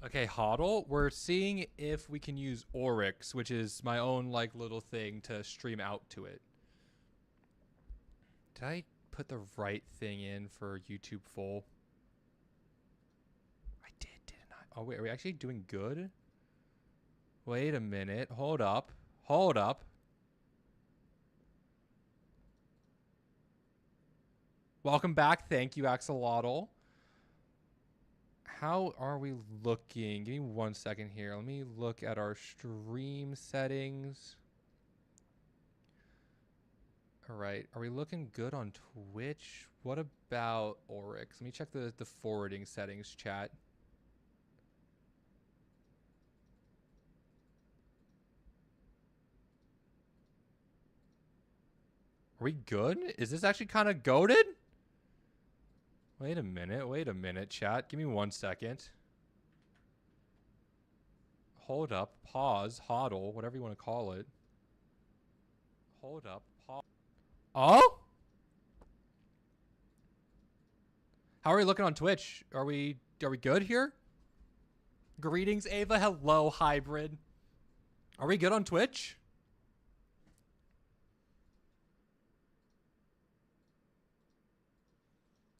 Okay, Hodl, we're seeing if we can use Oryx, which is my own like little thing to stream out to it. Did I put the right thing in for YouTube full? I didn't I? Oh wait, are we actually doing good? Wait a minute. Hold up. Hold up. Welcome back. Thank you, Axolotl. How are we looking? Give me 1 second here. Let me look at our stream settings. All right. Are we looking good on Twitch? What about Oryx? Let me check the forwarding settings, chat. Are we good? Is this actually kind of goated? Wait a minute, chat. Give me 1 second. Hold up, pause, hodl, whatever you want to call it. Hold up, pause. Oh? How are we looking on Twitch? Are we good here? Greetings, Ava. Hello, hybrid. Are we good on Twitch?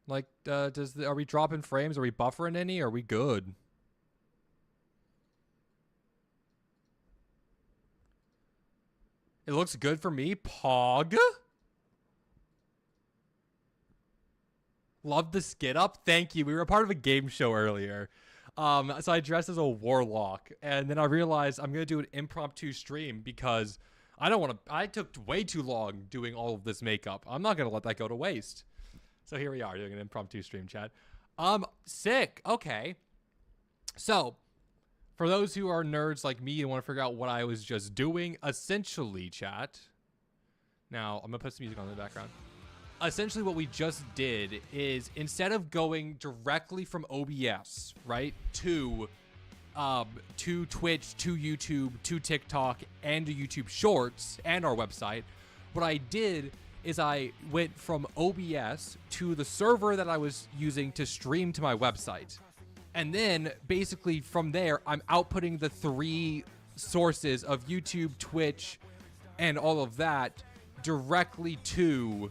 Like, are we dropping frames? Are we buffering any? Are we good? It looks good for me. Pog. Love the skid up. Thank you. We were a part of a game show earlier. So I dressed as a warlock, and then I realized I'm gonna do an impromptu stream because I don't want to. I took way too long doing all of this makeup. I'm not gonna let that go to waste. So here we are doing an impromptu stream, chat. Sick. Okay. So, for those who are nerds like me and want to figure out what I was just doing, essentially, chat. Now, I'm going to put some music on in the background. Essentially, what we just did is instead of going directly from OBS, right, to Twitch, to YouTube, to TikTok, and to YouTube Shorts, and our website, what I did is I went from OBS to the server that I was using to stream to my website. And then basically from there, I'm outputting the 3 sources of YouTube, Twitch, and all of that directly to...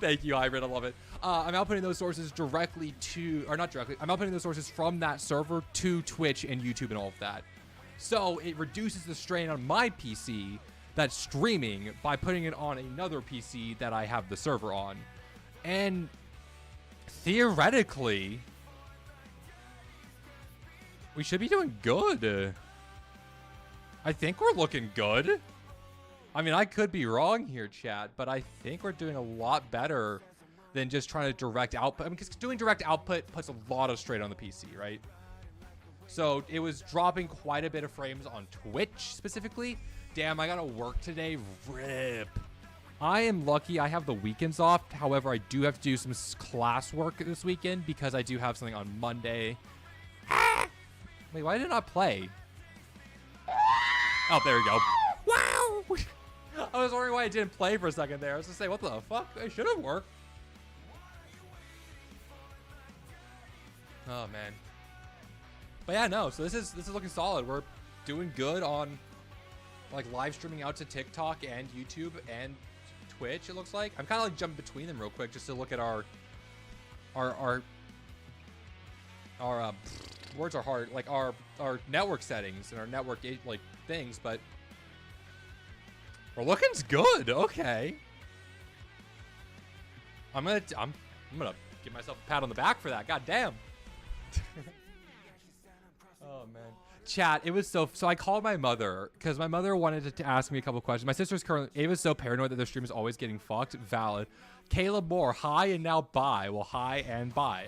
Thank you, Hybrid. I love it. I'm outputting those sources directly to... Or not directly. I'm outputting those sources from that server to Twitch and YouTube and all of that. So it reduces the strain on my PC that's streaming by putting it on another PC that I have the server on. And theoretically, we should be doing good. I think we're looking good. I mean, I could be wrong here, chat, but I think we're doing a lot better than just trying to direct output. I mean, because doing direct output puts a lot of strain on the PC, right? So it was dropping quite a bit of frames on Twitch specifically. Damn, I gotta work today. Rip. I am lucky I have the weekends off. However, I do have to do some class work this weekend because I do have something on Monday. Wait, why did it not play? Oh, there we go. Wow! I was wondering why it didn't play for a second there. I was gonna say, what the fuck? It should have worked. Oh, man. But yeah, no. So this is looking solid. We're doing good on like live streaming out to TikTok and YouTube and Twitch. It looks like I'm kind of like jumping between them real quick just to look at our words are hard, like our network settings and our network like things, but we're looking good. Okay, I'm gonna give myself a pat on the back for that. God damn. Oh man, chat. It was so I called my mother because my mother wanted to ask me a couple questions. My sister's currently, Ava's so paranoid that their stream is always getting fucked. Valid. Caleb Moore, hi and now bye. Well, hi and bye.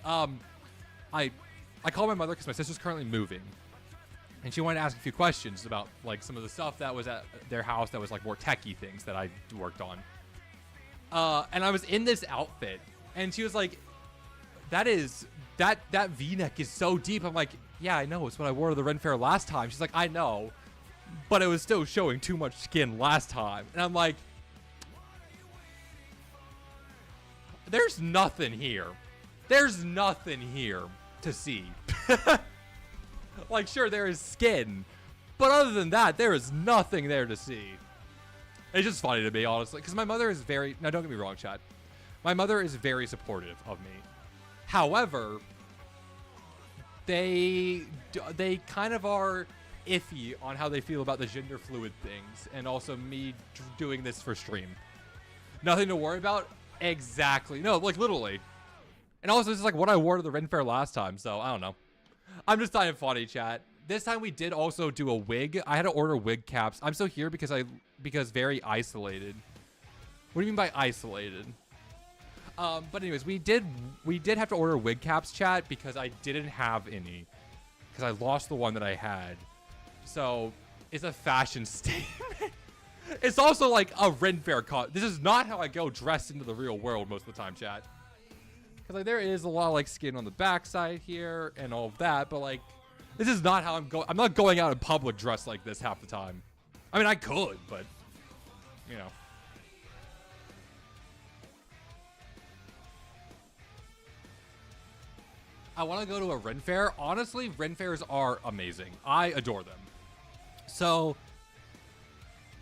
I called my mother because my sister's currently moving, and she wanted to ask a few questions about like some of the stuff that was at their house that was like more techie things that I worked on. And I was in this outfit, and she was like, "That V-neck is so deep." I'm like, yeah, I know. It's what I wore to the Ren Fair last time. She's like, I know, but it was still showing too much skin last time. And I'm like, there's nothing here. There's nothing here. to see. Like, sure, there is skin, but other than that, there is nothing there to see. It's just funny to me, honestly, because my mother is very, now don't get me wrong, chat. My mother is very supportive of me. However, they kind of are iffy on how they feel about the gender fluid things, and also me doing this for stream. Nothing to worry about? Exactly. No, like, literally. And also, this is like what I wore to the Ren Fair last time, so I don't know. I'm just dying funny, chat. This time we did also do a wig. I had to order wig caps. I'm still here because very isolated. What do you mean by isolated? But anyways, we did have to order wig caps, chat, because I didn't have any. Because I lost the one that I had. So, it's a fashion statement. It's also like a Ren Fair cut. This is not how I go dressed into the real world most of the time, chat. Because like there is a lot of like skin on the backside here and all of that, but like this is not how I'm going. I'm not going out in public dressed like this half the time. I mean, I could, but you know. I want to go to a Ren Fair. Honestly, Ren Fairs are amazing. I adore them. So,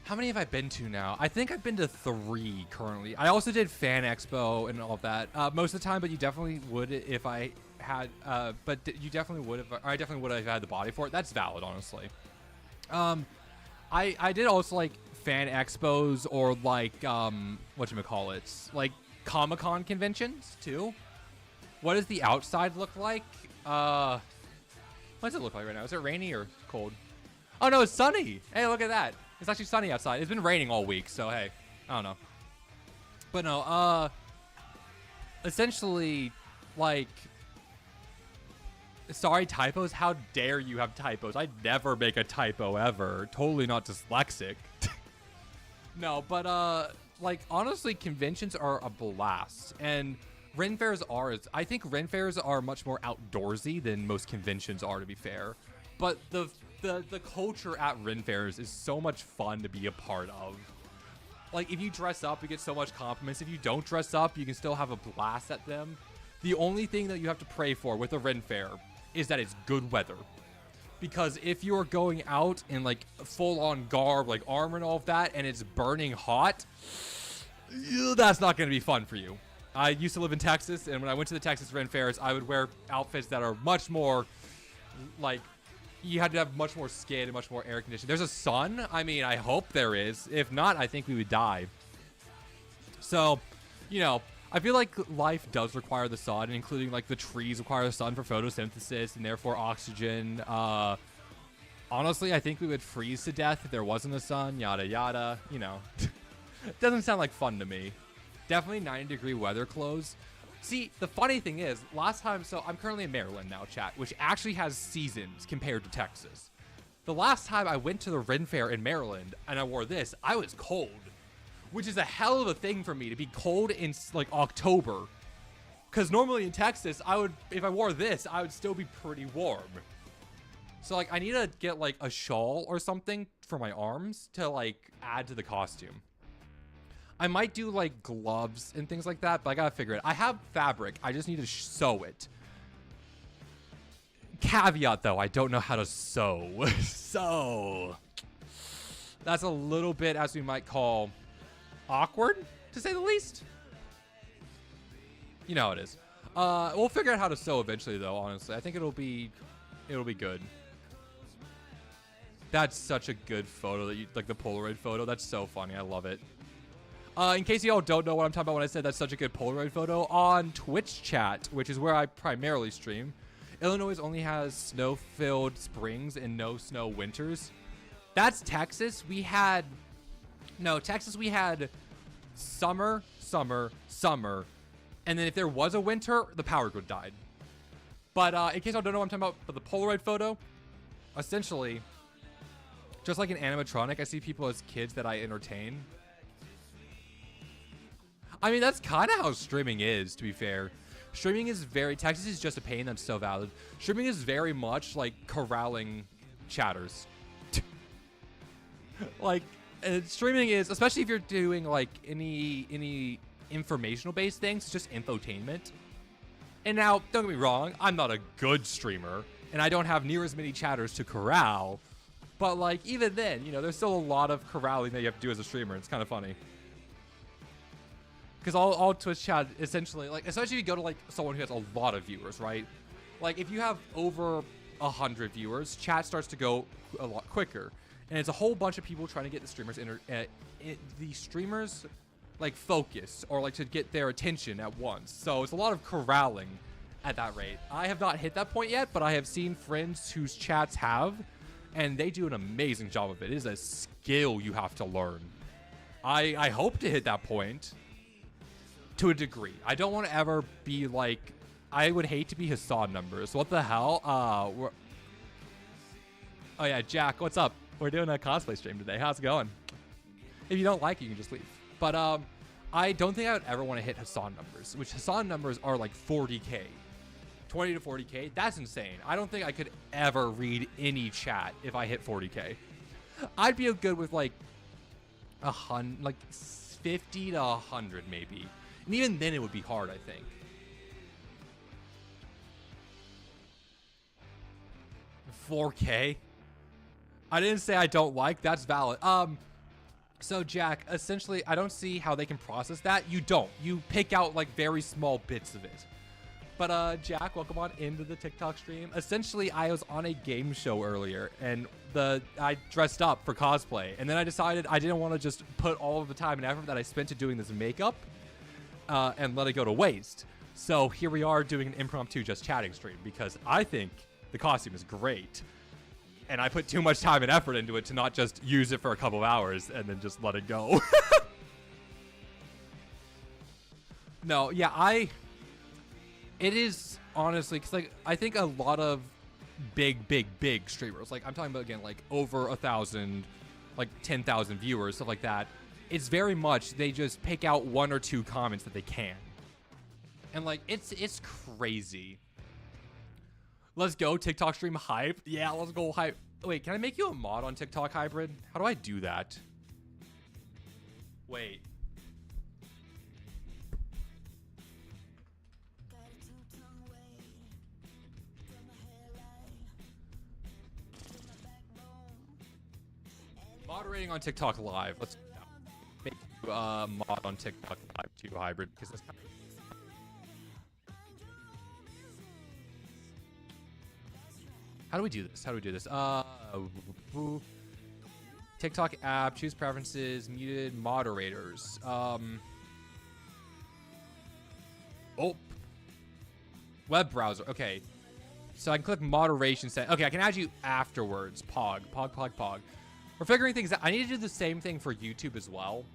how many have I been to now? I think I've been to 3 currently. I also did Fan Expo and all of that most of the time, but you definitely would if I had. You definitely would have. I definitely would have had the body for it. That's valid, honestly. I did also like Fan Expos or like whatchamacallits, like Comic-Con conventions too. What does the outside look like? What does it look like right now? Is it rainy or cold? Oh no, it's sunny. Hey, look at that. It's actually sunny outside. It's been raining all week, so hey, I don't know. But no, essentially, like, sorry, typos? How dare you have typos? I'd never make a typo ever. Totally not dyslexic. No, but like, honestly, conventions are a blast. And Ren Fairs are, I think Ren Fairs are much more outdoorsy than most conventions are, to be fair. But the culture at Ren Fairs is so much fun to be a part of. Like, if you dress up, you get so much compliments. If you don't dress up, you can still have a blast at them. The only thing that you have to pray for with a Ren Fair is that it's good weather. Because if you're going out in, like, full-on garb, like armor and all of that, and it's burning hot, that's not going to be fun for you. I used to live in Texas, and when I went to the Texas Ren Fairs, I would wear outfits that are much more, like, you had to have much more skin and much more air conditioning. There's a sun. I mean, I hope there is. If not, I think we would die. So, you know, I feel like life does require the sun, including like the trees require the sun for photosynthesis and therefore oxygen. Honestly, I think we would freeze to death if there wasn't a sun, yada, yada. You know, it doesn't sound like fun to me. Definitely 90-degree weather clothes. See, the funny thing is, last time, so I'm currently in Maryland now, chat, which actually has seasons compared to Texas. The last time I went to the Ren Fair in Maryland and I wore this, I was cold, which is a hell of a thing for me to be cold in like October. Because normally in Texas, if I wore this, I would still be pretty warm. So like, I need to get like a shawl or something for my arms to like add to the costume. I might do like gloves and things like that, but I gotta figure it. I have fabric. I just need to sew it. Caveat though, I don't know how to sew. So that's a little bit, as we might call, awkward, to say the least. You know how it is. We'll figure out how to sew eventually though, honestly. I think it'll be good. That's such a good photo that you like, the Polaroid photo. That's so funny. I love it. In case y'all don't know what I'm talking about when I said that's such a good Polaroid photo, on Twitch chat, which is where I primarily stream, Illinois only has snow-filled springs and no snow winters. That's Texas. Texas we had summer, summer, summer, and then if there was a winter, the power grid died. But in case y'all don't know what I'm talking about, but the Polaroid photo, essentially, just like an animatronic, I see people as kids that I entertain. I mean, that's kind of how streaming is, to be fair. Streaming is Texas is just a pain, that's so valid. Streaming is very much like corralling chatters. Like, streaming is, especially if you're doing like any informational based things, it's just infotainment. And now, don't get me wrong, I'm not a good streamer, and I don't have near as many chatters to corral. But, like, even then, you know, there's still a lot of corralling that you have to do as a streamer. It's kind of funny. Because all Twitch chat, essentially, like, especially if you go to, like, someone who has a lot of viewers, right? Like, if you have over 100 viewers, chat starts to go a lot quicker. And it's a whole bunch of people trying to get the streamers, like, focus or, like, to get their attention at once. So it's a lot of corralling at that rate. I have not hit that point yet, but I have seen friends whose chats have, and they do an amazing job of it. It is a skill you have to learn. I hope to hit that point to a degree. I don't want to ever be like, I would hate to be Hassan numbers. What the hell? Oh yeah, Jack, what's up? We're doing a cosplay stream today. How's it going? If you don't like it, you can just leave. But I don't think I would ever want to hit Hassan numbers, which Hassan numbers are like 40K. 20 to 40K, that's insane. I don't think I could ever read any chat if I hit 40K. I'd be good with like 50 to 100 maybe. And even then it would be hard, I think. $4K? I didn't say I don't like, that's valid. So Jack, essentially, I don't see how they can process that. You don't. You pick out like very small bits of it. But Jack, welcome on into the TikTok stream. Essentially, I was on a game show earlier, and I dressed up for cosplay, and then I decided I didn't want to just put all of the time and effort that I spent to doing this makeup and let it go to waste. So here we are doing an impromptu just chatting stream because I think the costume is great, and I put too much time and effort into it to not just use it for a couple of hours and then just let it go. No, yeah, it is honestly, because like I think a lot of big streamers, like I'm talking about again, like over 1,000, like 10,000 viewers, stuff like that. It's very much they just pick out 1 or 2 comments that they can, and like it's crazy. Let's go TikTok stream hype. Yeah, let's go hype. Wait, can I make you a mod on TikTok hybrid? How do I do that? Wait. Moderating on TikTok live. Let's make mod on TikTok live too hybrid because that's kind of. How do we do this? How do we do this? TikTok app, choose preferences, muted moderators. Oh, web browser. Okay, so I can click moderation set. Okay, I can add you afterwards. Pog. We're figuring things out. I need to do the same thing for YouTube as well.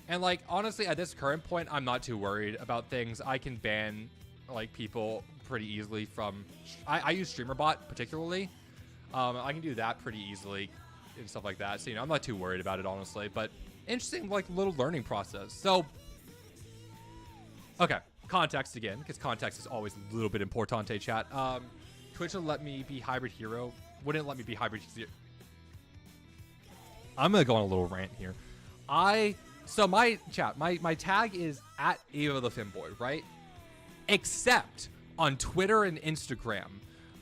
And like, honestly, at this current point, I'm not too worried about things. I can ban like people pretty easily from, I use StreamerBot particularly. I can do that pretty easily and stuff like that. So, you know, I'm not too worried about it, honestly, but interesting, like little learning process. So, okay, context again, because context is always a little bit importante, chat. Twitch will let me be hybrid hero. Wouldn't let me be hybrid hero. I'm gonna go on a little rant here. So my chat, my tag is at Ava the Femboy, right? Except on Twitter and Instagram,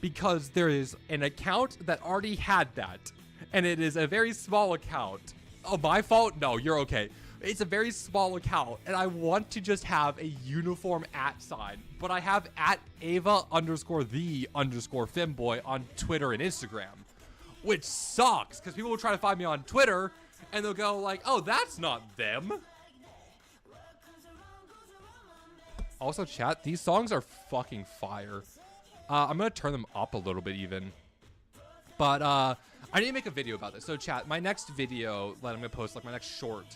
because there is an account that already had that, and it is a very small account. Oh, my fault? No, you're okay. It's a very small account, and I want to just have a uniform @ sign, but I have at Ava_the_Femboy on Twitter and Instagram, which sucks because people will try to find me on Twitter and they'll go like, oh, that's not them. Also, chat, these songs are fucking fire. I'm gonna turn them up a little bit even, but I need to make a video about this. So chat, my next video that I'm gonna post, like my next short,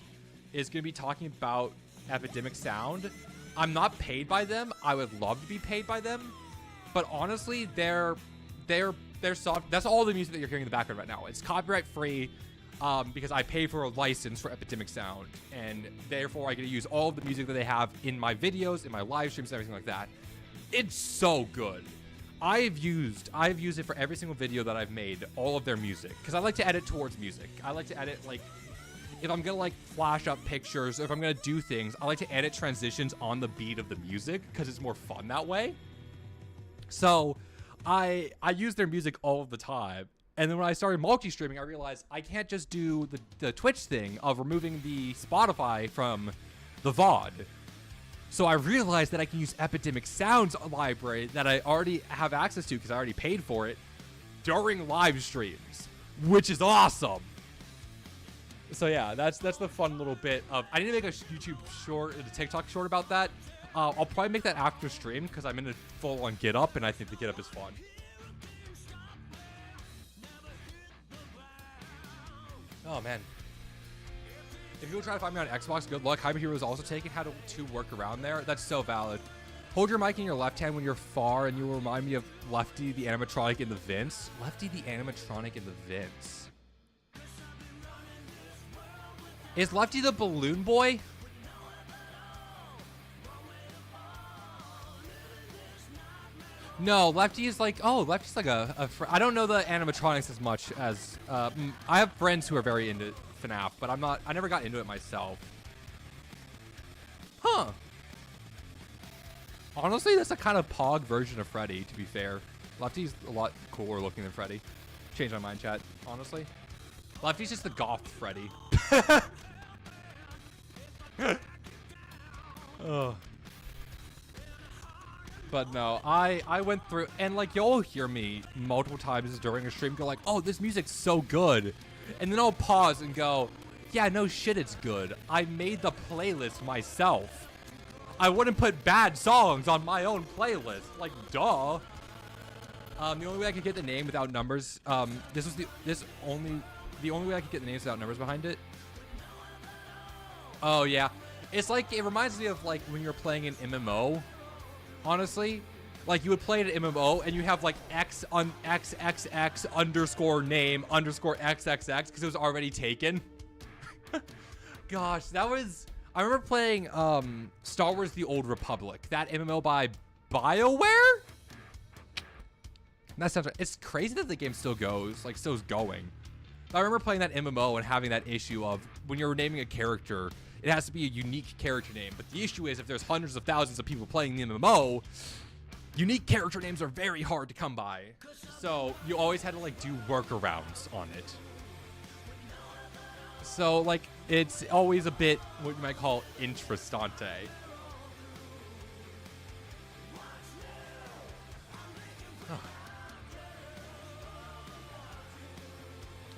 is gonna be talking about Epidemic Sound. I'm not paid by them. I would love to be paid by them, but honestly, their song, that's all the music that you're hearing in the background right now. It's copyright free because I pay for a license for Epidemic Sound, and therefore I get to use all of the music that they have in my videos, in my live streams, and everything like that. It's so good. I've used it for every single video that I've made, all of their music, because I like to edit towards music. I like to edit, like, if I'm gonna like flash up pictures, or if I'm gonna do things, I like to edit transitions on the beat of the music because it's more fun that way. So I use their music all the time. And then when I started multi-streaming, I realized I can't just do the Twitch thing of removing the Spotify from the VOD. So I realized that I can use Epidemic Sound's library that I already have access to because I already paid for it during live streams, which is awesome. So yeah, that's the fun little bit of. I need to make a YouTube short, a TikTok short about that. I'll probably make that after stream because I'm in a full-on Get Up, and I think the Get Up is fun. Oh man. If you will try to find me on Xbox, good luck. Hyper Hero is also taken. How to work around there. That's so valid. Hold your mic in your left hand when you're far, and you will remind me of Lefty the animatronic in the Vince. Lefty the animatronic in the Vince. Is Lefty the balloon boy? No, Lefty is like, oh, Lefty's like I don't know the animatronics as much as, I have friends who are very into FNAF, but I never got into it myself. Huh. Honestly, that's a kind of pog version of Freddy, to be fair. Lefty's a lot cooler looking than Freddy. Change my mind, chat, honestly. Lefty's just the goth Freddy. Oh. But no, I went through, and like, you'll hear me multiple times during a stream go like, oh, this music's so good. And then I'll pause and go, yeah, no shit, it's good. I made the playlist myself. I wouldn't put bad songs on my own playlist. Like, duh. The only way I could get the name without numbers, the only way I could get the names without numbers behind it. Oh yeah. It's like, it reminds me of like when you're playing an MMO. Honestly, like you would play an MMO and you have like X on XXX underscore name underscore XXX because it was already taken. Gosh, that was. I remember playing Star Wars: The Old Republic, that MMO by BioWare. That sounds. It's crazy that the game still goes, like still's going. I remember playing that MMO and having that issue of when you're naming a character, it has to be a unique character name. But the issue is if there's hundreds of thousands of people playing the MMO, unique character names are very hard to come by. So you always had to like do workarounds on it. So like it's always a bit what you might call intrastante.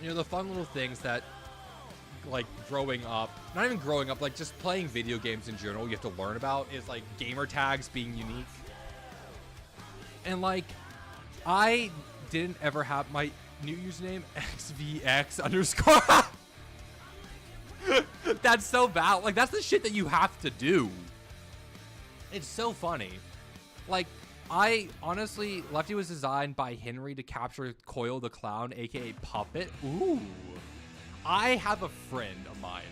You know, the fun little things that, like, growing up, not even growing up, like, just playing video games in general, you have to learn about is, like, gamer tags being unique. And, like, I didn't ever have my new username, XVX underscore. That's so bad. Like, that's the shit that you have to do. It's so funny. Like, I honestly, Lefty was designed by Henry to capture Coil the Clown, aka Puppet. Ooh. I have a friend of mine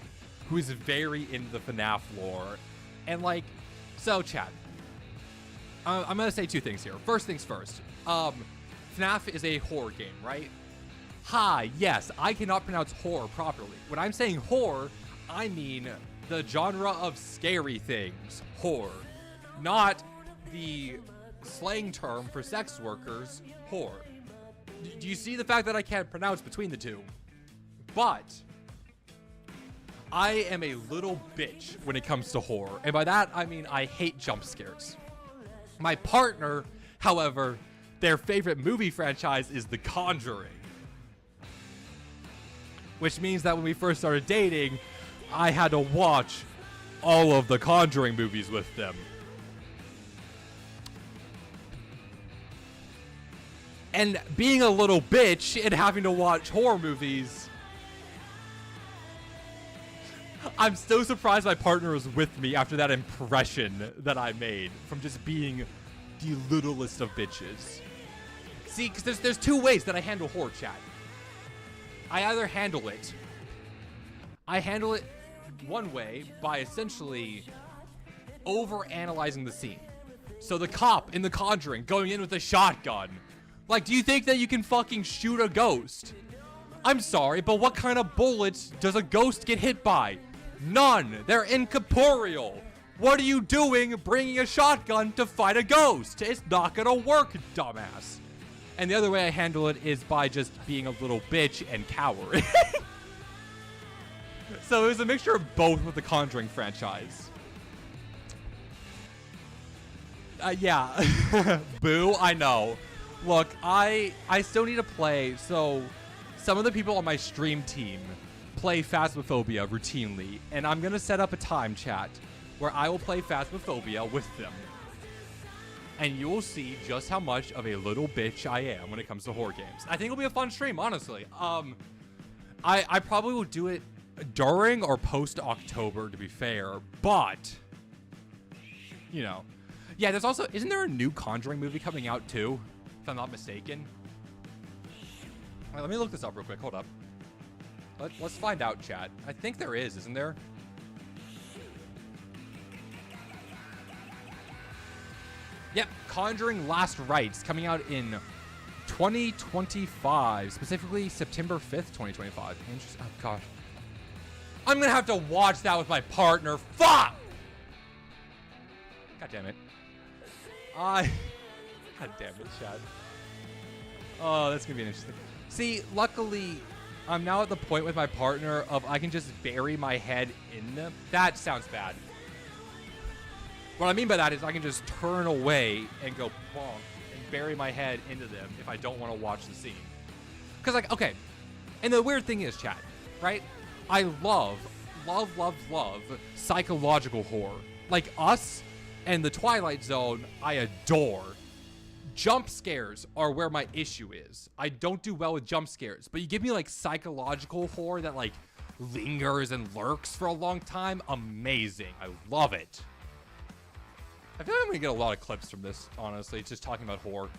who is very into the FNAF lore. And like, so Chad, I'm gonna say two things here. First things first. FNAF is a horror game, right? Hi, yes, I cannot pronounce horror properly. When I'm saying horror, I mean the genre of scary things, horror. Not the slang term for sex workers, whore. Do you see the fact that I can't pronounce between the two? But I am a little bitch when it comes to horror. And by that, I mean I hate jump scares. My partner, however, their favorite movie franchise is The Conjuring. Which means that when we first started dating, I had to watch all of the Conjuring movies with them. And being a little bitch and having to watch horror movies, I'm so surprised my partner was with me after that impression that I made from just being the littlest of bitches. See, because there's two ways that I handle horror chat. I either handle it one way by essentially over-analyzing the scene. So the cop in The Conjuring going in with a shotgun. Like, do you think that you can fucking shoot a ghost? I'm sorry, but what kind of bullets does a ghost get hit by? None. They're incorporeal. What are you doing bringing a shotgun to fight a ghost? It's not gonna work, dumbass. And the other way I handle it is by just being a little bitch and coward. So it was a mixture of both with the Conjuring franchise. Yeah. Boo, I know. Look, I still need to play, so some of the people on my stream team play Phasmophobia routinely, and I'm gonna set up a time, chat, where I will play Phasmophobia with them. And you will see just how much of a little bitch I am when it comes to horror games. I think it'll be a fun stream, honestly. I probably will do it during or post-October, to be fair, but, you know. Yeah, there's also, isn't there a new Conjuring movie coming out too, if I'm not mistaken? All right, let me look this up real quick, hold up. Let's find out, chat. I think there is, isn't there? Yep, Conjuring Last Rites coming out in 2025, specifically September 5th, 2025. Interesting. Oh, gosh. I'm going to have to watch that with my partner. Fuck! God damn it. God damn it, Chad. Oh, that's going to be interesting. See, luckily, I'm now at the point with my partner of I can just bury my head in them. That sounds bad. What I mean by that is I can just turn away and go bonk and bury my head into them if I don't want to watch the scene. Because, like, okay. And the weird thing is, chat, right? I love psychological horror. Like Us and The Twilight Zone, I adore. Jump scares are where my issue is. I don't do well with jump scares, but you give me like psychological horror that like lingers and lurks for a long time. Amazing. I love it. I feel like I'm gonna get a lot of clips from this, honestly, just talking about horror.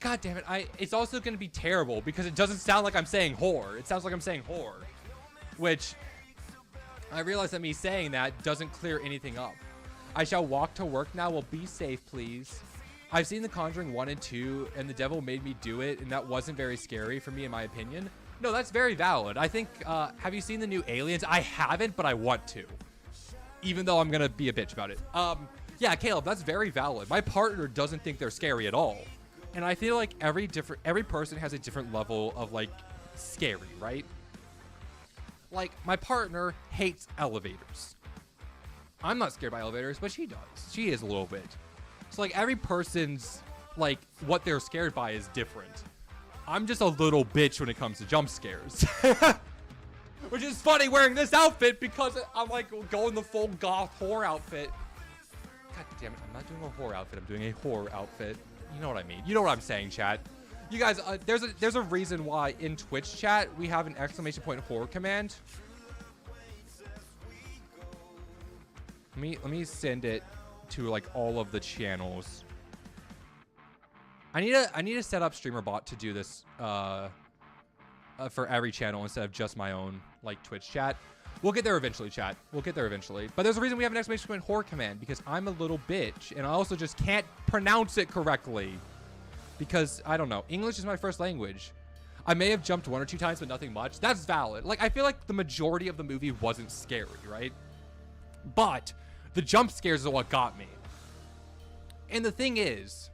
God damn it, it's also gonna be terrible because it doesn't sound like I'm saying horror. It sounds like I'm saying horror, which I realize that me saying that doesn't clear anything up. I shall walk to work now. Well, be safe, please. I've seen The Conjuring 1 and 2, and the devil made me do it, and that wasn't very scary for me, in my opinion. No, that's very valid. I think, have you seen the new Aliens? I haven't, but I want to, even though I'm gonna be a bitch about it. Yeah, Caleb, that's very valid. My partner doesn't think they're scary at all. And I feel like every person has a different level of, like, scary, right? Like, my partner hates elevators. I'm not scared by elevators, but she does. She is a little bit. So, like, every person's, like, what they're scared by is different. I'm just a little bitch when it comes to jump scares. Which is funny wearing this outfit because I'm, like, going the full goth horror outfit. God damn it, I'm not doing a horror outfit. I'm doing a horror outfit. You know what I mean. You know what I'm saying, chat. You guys, there's a reason why in Twitch chat we have an !! horror command. Let me send it to like all of the channels. I need to set up StreamerBot to do this for every channel instead of just my own like Twitch chat. We'll get there eventually, chat. We'll get there eventually. But there's a reason we have an ! Horror command, because I'm a little bitch and I also just can't pronounce it correctly. Because, I don't know, English is my first language. I may have jumped 1 or 2 times, but nothing much. That's valid. Like, I feel like the majority of the movie wasn't scary, right? But the jump scares are what got me. And the thing is,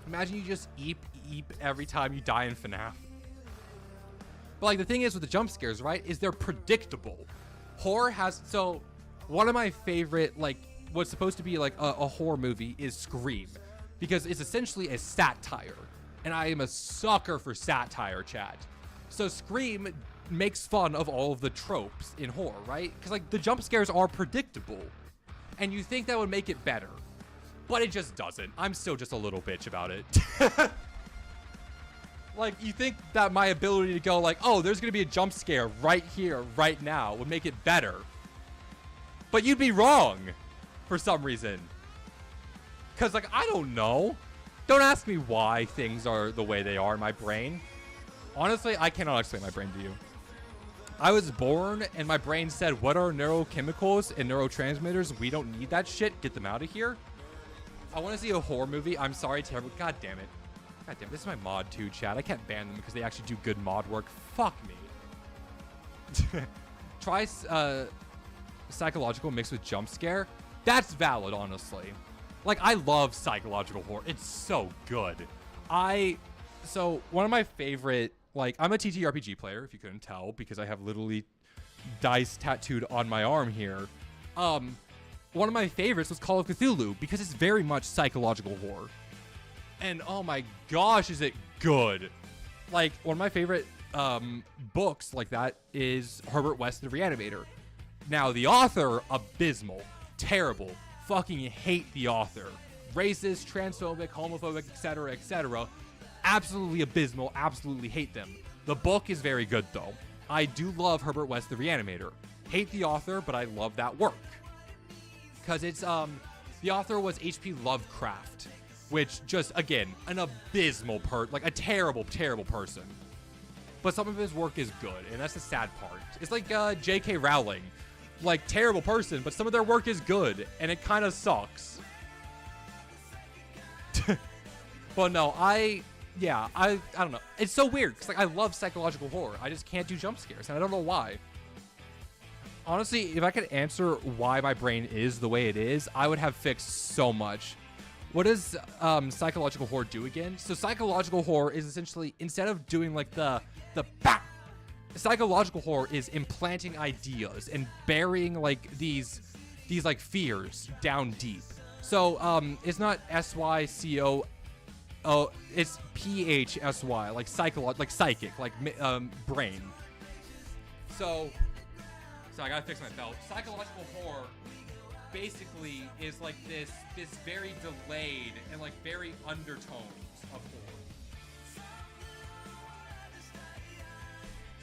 imagine you just eep every time you die in FNAF. But like the thing is with the jump scares, right, is they're predictable. Horror has, so one of my favorite, like what's supposed to be like a horror movie is Scream, because it's essentially a satire. And I am a sucker for satire, chat. So Scream makes fun of all of the tropes in horror, right? Because like the jump scares are predictable and you think that would make it better, but it just doesn't. I'm still just a little bitch about it. Like, you think that my ability to go like, oh, there's gonna be a jump scare right here, right now, would make it better. But you'd be wrong for some reason. Because, like, I don't know. Don't ask me why things are the way they are in my brain. Honestly, I cannot explain my brain to you. I was born and my brain said, what are neurochemicals and neurotransmitters? We don't need that shit. Get them out of here. I want to see a horror movie. I'm sorry, terrible. God damn it. God damn, this is my mod too, chat. I can't ban them because they actually do good mod work. Fuck me. Try psychological mixed with jump scare. That's valid, honestly. Like, I love psychological horror. It's so good. So one of my favorite, like, I'm a TTRPG player, if you couldn't tell, because I have literally dice tattooed on my arm here. One of my favorites was Call of Cthulhu because it's very much psychological horror. And oh my gosh, is it good. Like, one of my favorite books like that is Herbert West, The Reanimator. Now, the author, abysmal, terrible, fucking hate the author. Racist, transphobic, homophobic, etc., etc. Absolutely abysmal, absolutely hate them. The book is very good, though. I do love Herbert West, The Reanimator. Hate the author, but I love that work. Because it's, the author was H.P. Lovecraft, which just, again, an abysmal like a terrible, terrible person. But some of his work is good, and that's the sad part. It's like J.K. Rowling. Like, terrible person, but some of their work is good, and it kind of sucks. But no, I don't know. It's so weird, because like, I love psychological horror. I just can't do jump scares, and I don't know why. Honestly, if I could answer why my brain is the way it is, I would have fixed so much. What does psychological horror do again? So psychological horror is essentially, instead of doing like the bah! Psychological horror is implanting ideas and burying like these like fears down deep. So it's not SYCO. Oh, it's PHSY, like psychic, like brain. So I gotta fix my belt. Psychological horror basically is like this very delayed and like very undertones of horror.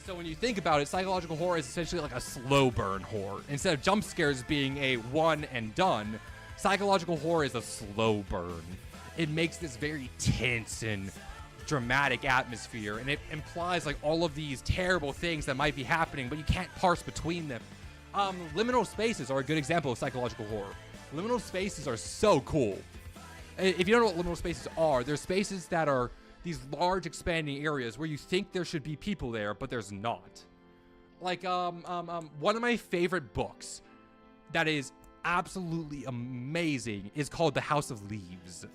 So when you think about it, psychological horror is essentially like a slow burn horror. Instead of jump scares being a one and done, psychological horror is a slow burn. It makes this very tense and dramatic atmosphere, and it implies like all of these terrible things that might be happening, but you can't parse between them. Liminal spaces are a good example of psychological horror. Liminal spaces are so cool. If you don't know what liminal spaces are, they're spaces that are these large expanding areas where you think there should be people there, but there's not. Like, one of my favorite books that is absolutely amazing is called The House of Leaves.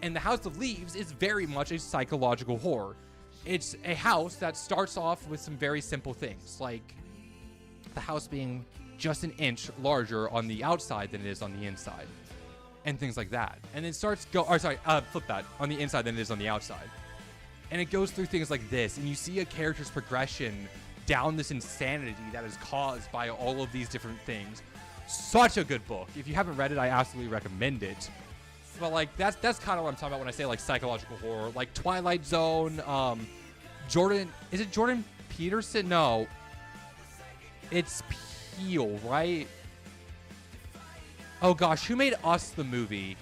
And The House of Leaves is very much a psychological horror. It's a house that starts off with some very simple things, like the house being just an inch larger on the outside than it is on the inside, and things like that. And it starts flip that, on the inside than it is on the outside. And it goes through things like this, and you see a character's progression down this insanity that is caused by all of these different things. Such a good book. If you haven't read it, I absolutely recommend it. But like that's kind of what I'm talking about when I say like psychological horror, like Twilight Zone. Jordan Peterson? No, it's Peele, right? Oh gosh, who made Us the movie?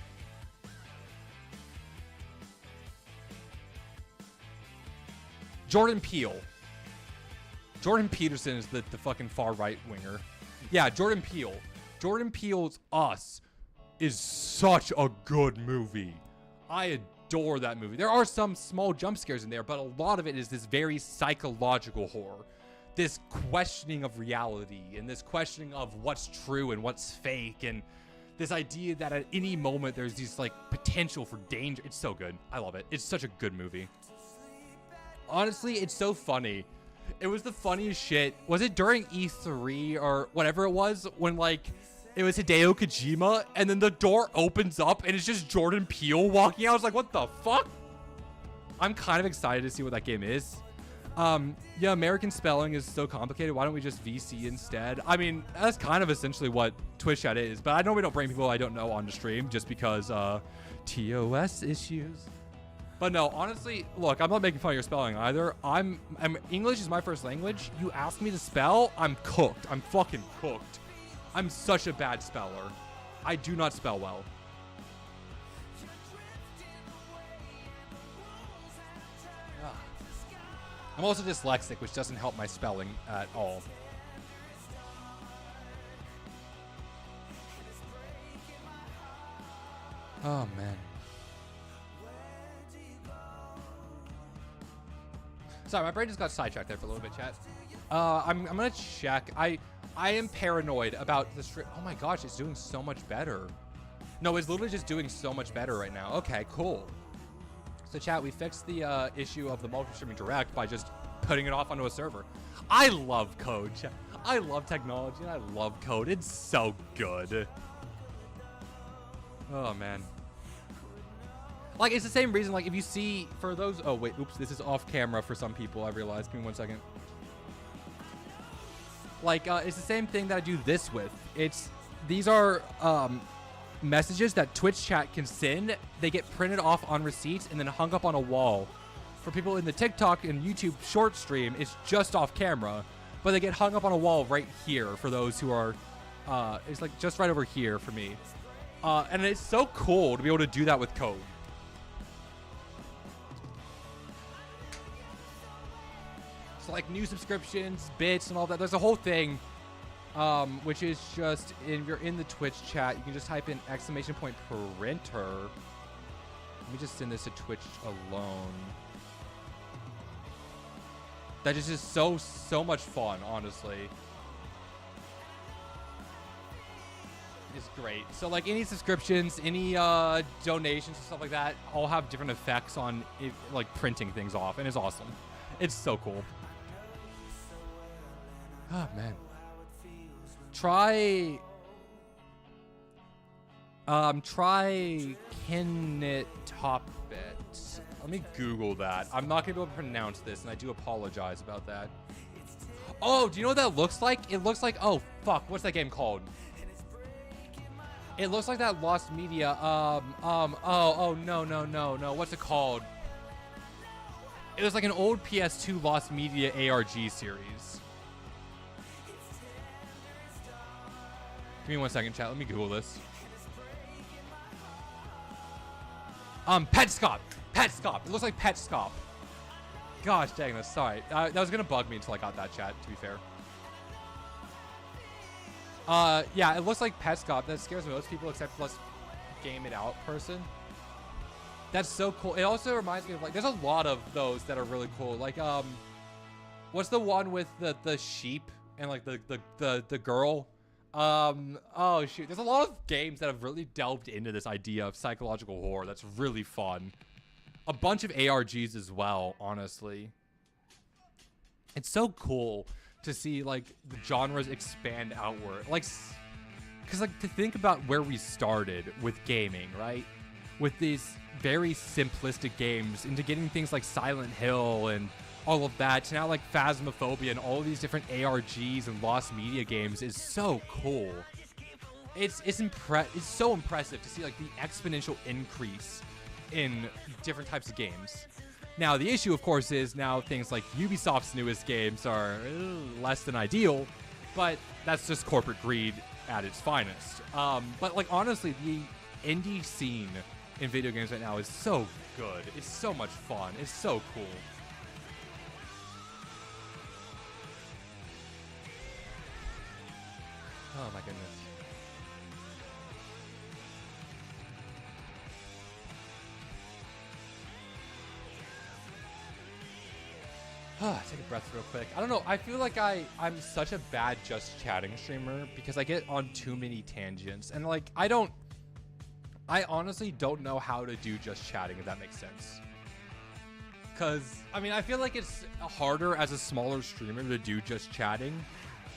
Jordan Peele. Jordan Peterson is the fucking far right winger. Yeah, Jordan Peele. Jordan Peele's Us is such a good movie. I adore that movie. There are some small jump scares in there, but a lot of it is this very psychological horror. This questioning of reality and this questioning of what's true and what's fake, and this idea that at any moment there's these like potential for danger. It's so good. I love it. It's such a good movie. Honestly, it's so funny. It was the funniest shit. Was it during E3 or whatever it was when like it was Hideo Kojima and then the door opens up and it's just Jordan Peele walking out? I was like, what the fuck? I'm kind of excited to see what that game is. Yeah, American spelling is so complicated. Why don't we just VC instead? I mean, that's kind of essentially what Twitch chat is, but I normally don't bring people I don't know on the stream just because TOS issues. But no, honestly, look, I'm not making fun of your spelling either. English is my first language. You ask me to spell, I'm cooked. I'm fucking cooked. I'm such a bad speller. I do not spell well. I'm also dyslexic, which doesn't help my spelling at all. Oh, man. Sorry, my brain just got sidetracked there for a little bit, chat. I'm gonna check. I am paranoid about the stream. Oh my gosh, it's doing so much better. No, it's literally just doing so much better right now. Okay, cool. So chat, we fixed the issue of the multi-streaming direct by just putting it off onto a server. I love code, chat. I love technology and I love code. It's so good. Oh man. Like, it's the same reason, like, if you see, for those, oh wait, oops, this is off camera for some people, I realized. Give me 1 second. Like, it's the same thing that I do this with. These are messages that Twitch chat can send. They get printed off on receipts and then hung up on a wall. For people in the TikTok and YouTube short stream, it's just off camera, but they get hung up on a wall right here for those who are, it's like just right over here for me. And it's so cool to be able to do that with code. So like new subscriptions, bits, and all that. There's a whole thing, which is just, if you're in the Twitch chat, you can just type in !printer. Let me just send this to Twitch alone. That is just so much fun, honestly. It's great. So like any subscriptions, any donations and stuff like that, all have different effects on it, like printing things off, and it's awesome. It's so cool. Oh man. Try Kinetopit. Let me Google that. I'm not gonna be able to pronounce this, and I do apologize about that. Oh, do you know what that looks like? It looks like, oh fuck, what's that game called? It looks like that Lost Media, oh, no, what's it called? It was like an old PS2 Lost Media ARG series. Give me 1 second, chat. Let me Google this. Petscop. Petscop. It looks like Petscop. Gosh dang this. Sorry. That was gonna bug me until I got that, chat, to be fair. Yeah, it looks like Petscop. That scares most people except less game it out person. That's so cool. It also reminds me of, like, there's a lot of those that are really cool. Like, what's the one with the sheep and like the girl? Oh shoot, there's a lot of games that have really delved into this idea of psychological horror. That's really fun. A bunch of ARGs as well, honestly. It's so cool to see like the genres expand outward. Like, cause like to think about where we started with gaming, right? With these very simplistic games into getting things like Silent Hill and all of that to now like Phasmophobia and all of these different ARGs and Lost Media games is so cool. It's so impressive to see like the exponential increase in different types of games. Now the issue of course is now things like Ubisoft's newest games are less than ideal, but that's just corporate greed at its finest. But like honestly, the indie scene in video games right now is so good. It's so much fun. It's so cool. Oh my goodness. Take a breath real quick. I don't know. I feel like I'm such a bad just chatting streamer because I get on too many tangents. And like, I honestly don't know how to do just chatting, if that makes sense. Because, I mean, I feel like it's harder as a smaller streamer to do just chatting.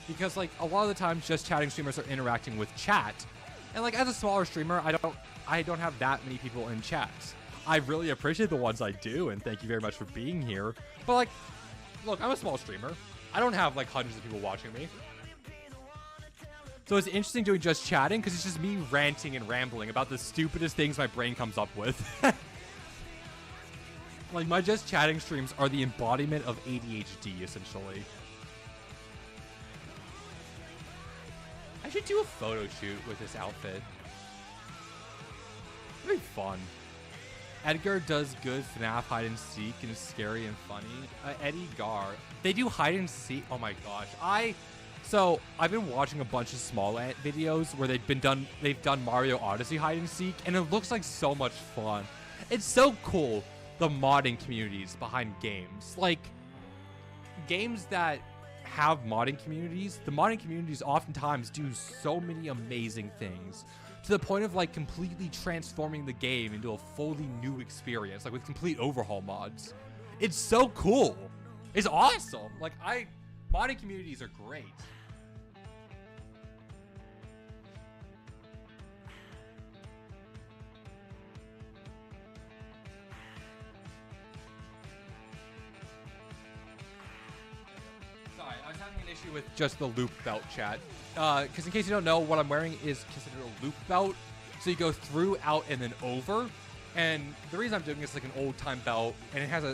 Because like a lot of the times just chatting streamers are interacting with chat. And like as a smaller streamer, I don't have that many people in chats. I really appreciate the ones I do, and thank you very much for being here. But like, look, I'm a small streamer. I don't have like hundreds of people watching me. So it's interesting doing just chatting because it's just me ranting and rambling about the stupidest things my brain comes up with. Like my just chatting streams are the embodiment of ADHD essentially. I should do a photo shoot with this outfit. It'd be fun. Edgar does good FNAF hide and seek and is scary and funny. Eddie Gar, they do hide and seek. Oh my gosh, so I've been watching a bunch of small ant videos where they've done Mario Odyssey hide and seek, and it looks like so much fun. It's so cool, the modding communities behind games. Like, games that have modding communities, the modding communities oftentimes do so many amazing things to the point of like completely transforming the game into a fully new experience, like with complete overhaul mods. It's so cool. It's awesome. Like modding communities are great. Sorry, I was having an issue with just the loop belt, chat. Because in case you don't know, what I'm wearing is considered a loop belt. So you go through, out, and then over. And the reason I'm doing this is like an old time belt, and it has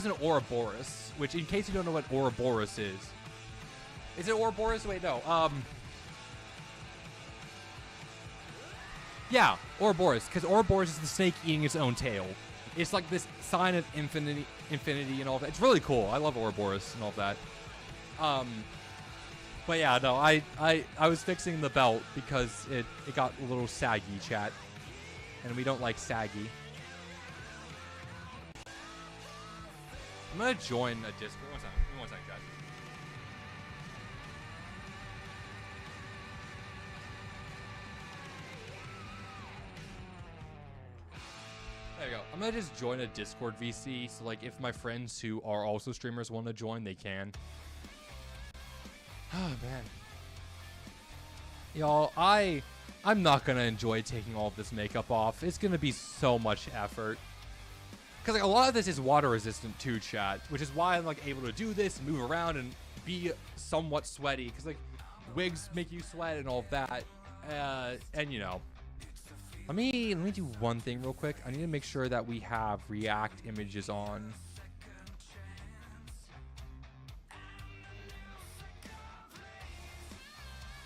an Ouroboros, which in case you don't know what Ouroboros is it Ouroboros? Wait, no. Yeah, Ouroboros, because Ouroboros is the snake eating its own tail. It's like this sign of infinity and all that. It's really cool. I love Ouroboros and all that. But yeah, no, I was fixing the belt because it got a little saggy, chat. And we don't like saggy. I'm gonna join a Discord. One second, guys. There you go. I'm gonna just join a Discord VC. So like, if my friends who are also streamers want to join, they can. Oh man, y'all, I'm not gonna enjoy taking all of this makeup off. It's gonna be so much effort. Cause like a lot of this is water resistant too, chat, which is why I'm like able to do this, move around, and be somewhat sweaty. Cause like wigs make you sweat and all of that. And you know, let me do one thing real quick. I need to make sure that we have React images on.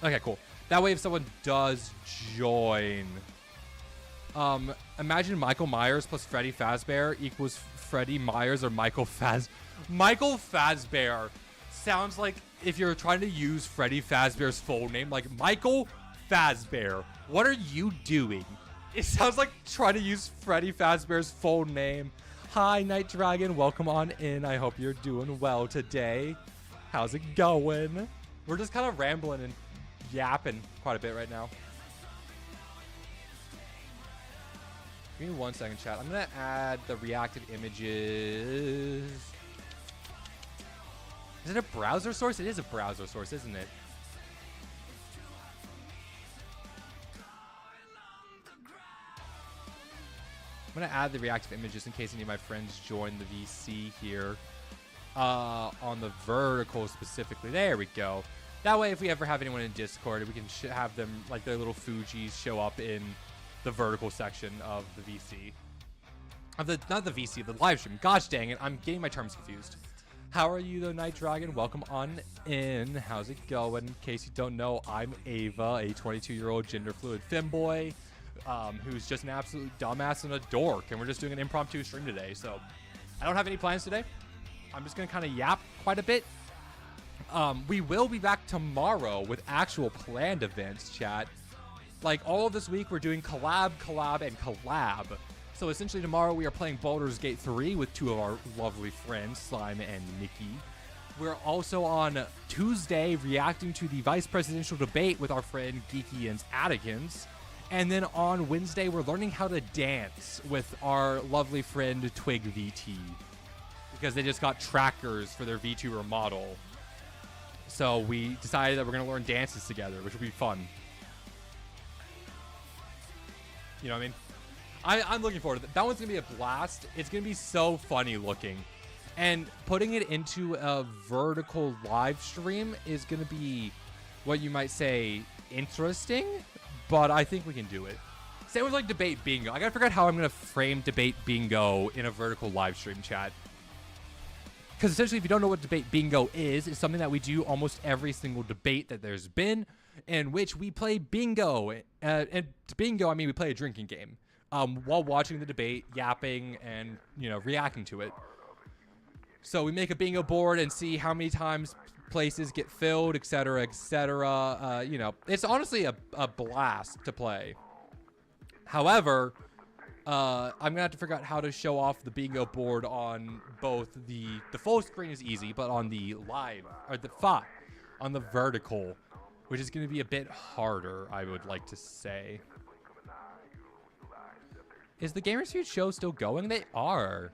Okay, cool. That way, if someone does join, imagine Michael Myers plus Freddy Fazbear equals Freddy Myers or Michael Fazbear sounds like if you're trying to use Freddy Fazbear's full name, like Michael Fazbear. What are you doing? It sounds like trying to use Freddy Fazbear's full name. Hi, Night Dragon. Welcome on in. I hope you're doing well today. How's it going? We're just kind of rambling and yapping quite a bit right now. Give me 1 second, chat. I'm gonna add the reacted images. Is it a browser source? It is a browser source, isn't it? I'm gonna add the reactive images in case any of my friends join the VC here. On the vertical specifically. There we go. That way, if we ever have anyone in Discord, we can have them, like, their little Fujis show up in the vertical section of the VC. Not the VC, the live stream. Gosh dang it, I'm getting my terms confused. How are you, though, Night Dragon? Welcome on in. How's it going? In case you don't know, I'm Ava, a 22-year-old gender-fluid femboy, who's just an absolute dumbass and a dork, and we're just doing an impromptu stream today, so I don't have any plans today. I'm just going to kind of yap quite a bit. We will be back tomorrow with actual planned events, chat. Like, all of this week, we're doing collab, and collab. So, essentially, tomorrow we are playing Baldur's Gate 3 with two of our lovely friends, Slime and Nikki. We're also on Tuesday reacting to the vice presidential debate with our friend Geeky and Attikins. And then on Wednesday, we're learning how to dance with our lovely friend Twig VT. Because they just got trackers for their VTuber model. So we decided that we're going to learn dances together, which will be fun. You know what I mean? I'm looking forward to that. That one's going to be a blast. It's going to be so funny looking. And putting it into a vertical live stream is going to be what you might say interesting, but I think we can do it. Same with like debate bingo. I got to figure out how I'm going to frame debate bingo in a vertical live stream, chat. Because essentially, if you don't know what debate bingo is, it's something that we do almost every single debate that there's been, in which we play bingo. And to bingo, I mean we play a drinking game while watching the debate, yapping, and reacting to it. So we make a bingo board and see how many times places get filled, etc., etc. It's honestly a blast to play. However, I'm gonna have to figure out how to show off the bingo board on both the full screen is easy, but on the live or on the vertical, which is gonna be a bit harder, I would like to say. Is the Gamers Feud show still going? They are.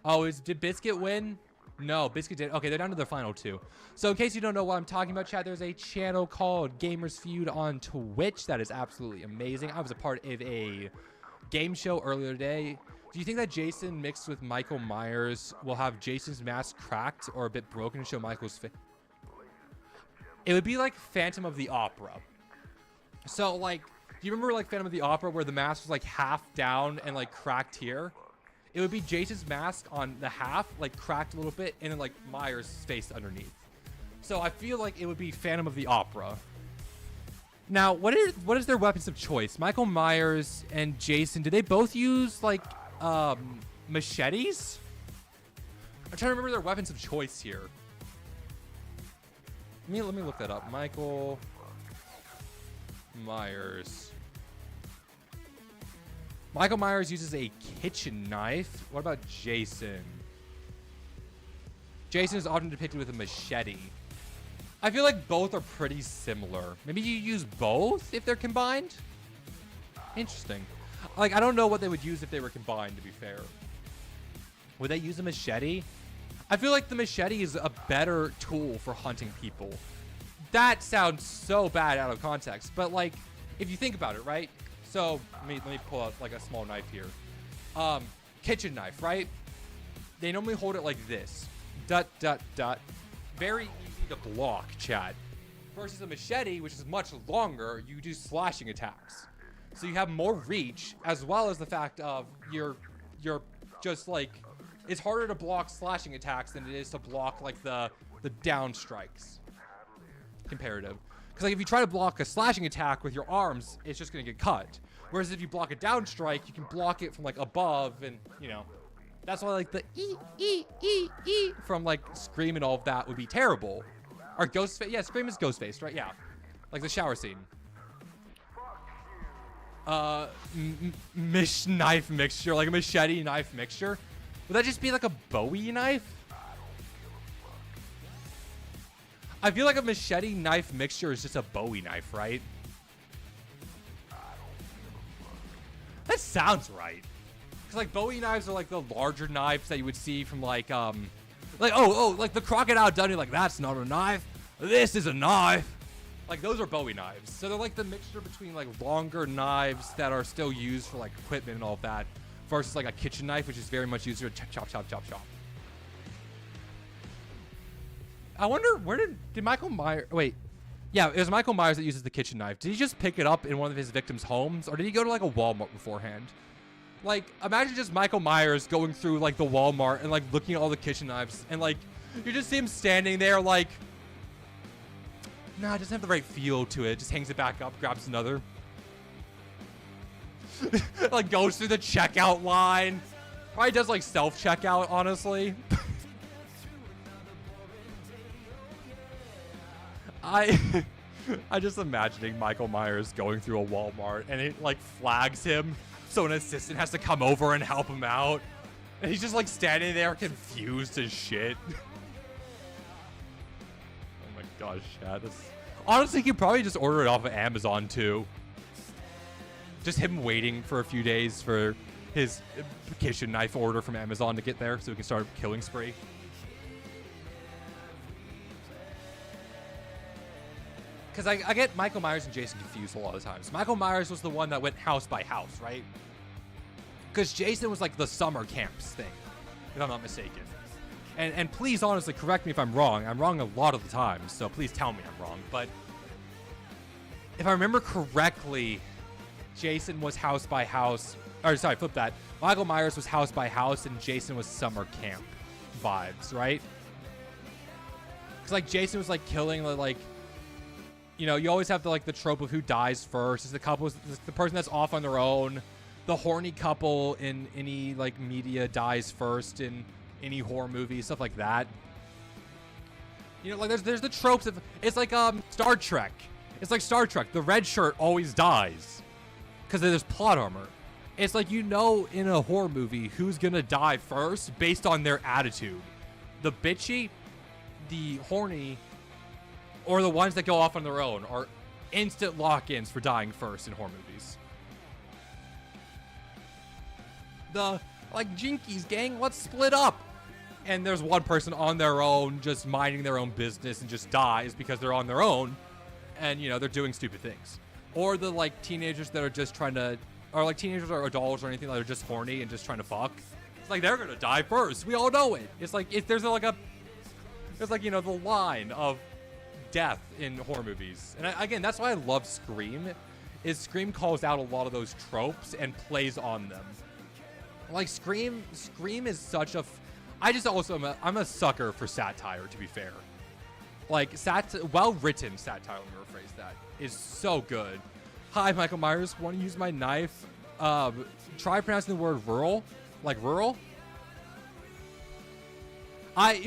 Oh, did Biscuit win? No, Biscuit did. Okay, they're down to their final 2. So in case you don't know what I'm talking about, chat, there's a channel called Gamers Feud on Twitch that is absolutely amazing. I was a part of a game show earlier today. Do you think that Jason mixed with Michael Myers will have Jason's mask cracked or a bit broken to show Michael's face? It would be like Phantom of the Opera. So like, do you remember like Phantom of the Opera where the mask was like half down and like cracked here? It would be Jason's mask on the half, like cracked a little bit, and then like Myers' face underneath. So I feel like it would be Phantom of the Opera. Now, what is their weapons of choice? Michael Myers and Jason, do they both use like machetes? I'm trying to remember their weapons of choice here. Let me look that up. Michael Myers. Michael Myers uses a kitchen knife. What about Jason? Jason is often depicted with a machete. I feel like both are pretty similar. Maybe you use both if they're combined? Interesting. Like, I don't know what they would use if they were combined, to be fair. Would they use a machete? I feel like the machete is a better tool for hunting people. That sounds so bad out of context, but like, if you think about it, right? So let me pull out like a small knife here. Kitchen knife, right? They normally hold it like this. Dot, dot, dot. Very easy to block, chat. Versus a machete, which is much longer, you do slashing attacks. So you have more reach, as well as the fact of you're just like, it's harder to block slashing attacks than it is to block like the down strikes. Comparative. Because like if you try to block a slashing attack with your arms, it's just gonna get cut. Whereas if you block a down strike, you can block it from like above, and you know, that's why like the e from like Scream and all of that would be terrible. Or Ghostface, yeah, Scream is Ghostface, right? Yeah, like the shower scene. Knife mixture, like a machete knife mixture. Would that just be like a Bowie knife? I feel like a machete knife mixture is just a Bowie knife, right? That sounds right. Cause like Bowie knives are like the larger knives that you would see from like like the Crocodile Dundee, like that's not a knife. This is a knife. Like those are Bowie knives. So they're like the mixture between like longer knives that are still used for like equipment and all of that versus like a kitchen knife, which is very much used to chop, chop, chop, chop. I wonder, where did Michael Myers, wait. Yeah, it was Michael Myers that uses the kitchen knife. Did he just pick it up in one of his victims' homes? Or did he go to like a Walmart beforehand? Like, imagine just Michael Myers going through like the Walmart and like looking at all the kitchen knives. And like, you just see him standing there like, nah, it doesn't have the right feel to it. Just hangs it back up, grabs another. Like goes through the checkout line. Probably does like self-checkout, honestly. I just imagining Michael Myers going through a Walmart and it like flags him, so an assistant has to come over and help him out, and he's just like standing there confused as shit. Oh my gosh, chat. Honestly, he could probably just order it off of Amazon too. Just him waiting for a few days for his kitchen knife order from Amazon to get there so he can start a killing spree. Because I get Michael Myers and Jason confused a lot of times. Michael Myers was the one that went house by house, right? Because Jason was like the summer camps thing, if I'm not mistaken. And please honestly correct me if I'm wrong. I'm wrong a lot of the time, so please tell me I'm wrong. But if I remember correctly, Jason was house by house. Or sorry, flip that. Michael Myers was house by house and Jason was summer camp vibes, right? Because like Jason was like killing like, you know, you always have the trope of who dies first. Is the couple, is the person that's off on their own. The horny couple in any like media dies first in any horror movie, stuff like that. You know, like there's the tropes of, it's like Star Trek. It's like Star Trek. The red shirt always dies because there's plot armor. It's like, you know, in a horror movie, who's gonna die first based on their attitude. The bitchy, the horny, or the ones that go off on their own are instant lock-ins for dying first in horror movies. The, like, Jinkies, gang, let's split up. And there's one person on their own just minding their own business and just dies because they're on their own and, you know, they're doing stupid things. Or the, like, teenagers that are just trying to, or like teenagers or adults or anything that are just horny and just trying to fuck. It's like, they're gonna die first. We all know it. It's like, there's like, you know, the line of death in horror movies. And again, that's why I love Scream, is Scream calls out a lot of those tropes and plays on them. Like, Scream is such a, I'm a sucker for satire, to be fair. Like, well-written satire, let me rephrase that, is so good. Hi, Michael Myers, want to use my knife? Try pronouncing the word rural, like rural. Hi,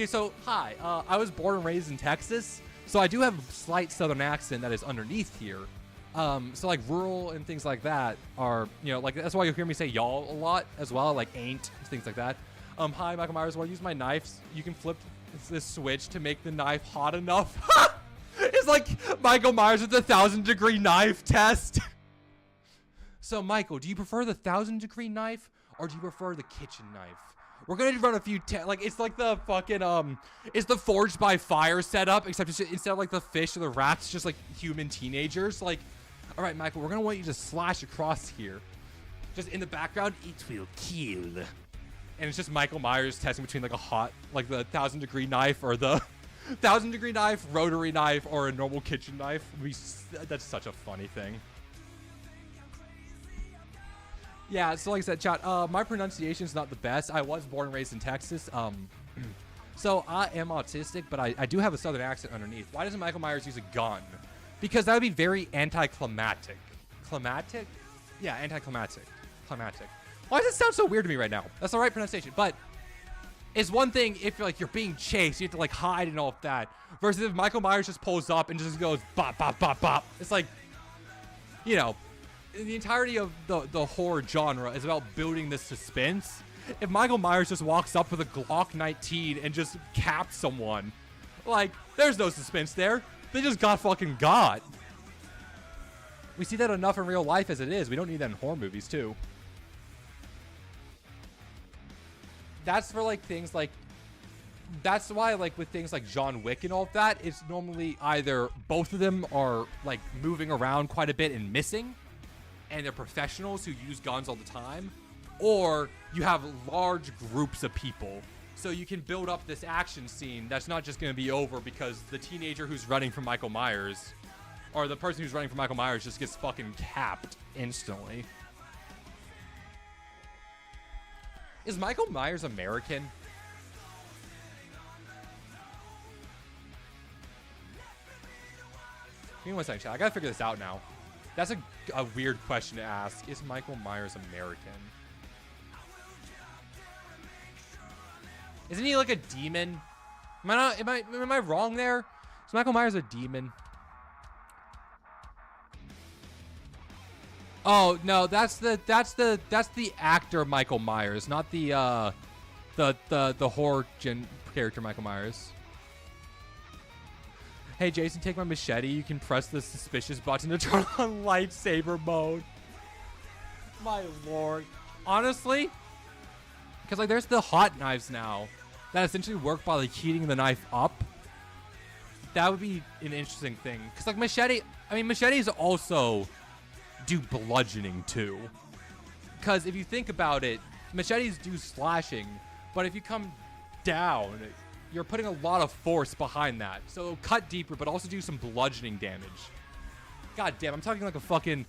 I was born and raised in Texas, so I do have a slight southern accent that is underneath here. So like rural and things like that are, you know, like, that's why you'll hear me say y'all a lot as well, like ain't, things like that. Hi, Michael Myers, want to use my knives? You can flip this switch to make the knife hot enough. It's like Michael Myers with the 1,000-degree knife test. So, Michael, do you prefer the 1,000-degree knife or do you prefer the kitchen knife? We're gonna run a few like, it's like the fucking it's the Forged by Fire setup, except it's just, instead of like the fish or the rats, just like human teenagers. Like, all right, Michael, we're gonna want you to slash across here. Just in the background, it will kill. And it's just Michael Myers testing between like like the 1,000-degree knife or the 1,000-degree knife, rotary knife, or a normal kitchen knife. That's such a funny thing. Yeah, so like I said, chat, my pronunciation's not the best. I was born and raised in Texas. So I am autistic, but I do have a southern accent underneath. Why doesn't Michael Myers use a gun? Because that would be very anticlimactic. Climatic? Yeah, anticlimactic. Climatic. Why does it sound so weird to me right now? That's the right pronunciation. But it's one thing if you're being chased, you have to like hide and all of that. Versus if Michael Myers just pulls up and just goes bop, bop, bop, bop. It's like, you know, the entirety of the horror genre is about building this suspense. If Michael Myers just walks up with a Glock 19 and just caps someone, like, there's no suspense there. They just got fucking got. We see that enough in real life as it is. We don't need that in horror movies, too. That's for, like, things like... That's why, like, with things like John Wick and all of that, it's normally either both of them are, like, moving around quite a bit and missing, and they're professionals who use guns all the time, or you have large groups of people. So you can build up this action scene that's not just going to be over because the teenager who's running from Michael Myers, or the person who's running from Michael Myers, just gets fucking capped instantly. Is Michael Myers American? Give me 1 second, chat. I gotta figure this out now. That's a weird question to ask. Is Michael Myers American? Isn't he like a demon? Am I wrong there? Is Michael Myers a demon? Oh no, that's the actor Michael Myers, not the horror character Michael Myers. Hey Jason, take my machete. You can press the suspicious button to turn on lightsaber mode. My lord. Honestly, because like there's the hot knives now that essentially work by like heating the knife up. That would be an interesting thing. Because like machetes also do bludgeoning too. Because if you think about it, machetes do slashing, but if you come down, you're putting a lot of force behind that. So it'll cut deeper, but also do some bludgeoning damage. God damn, I'm talking like a fucking,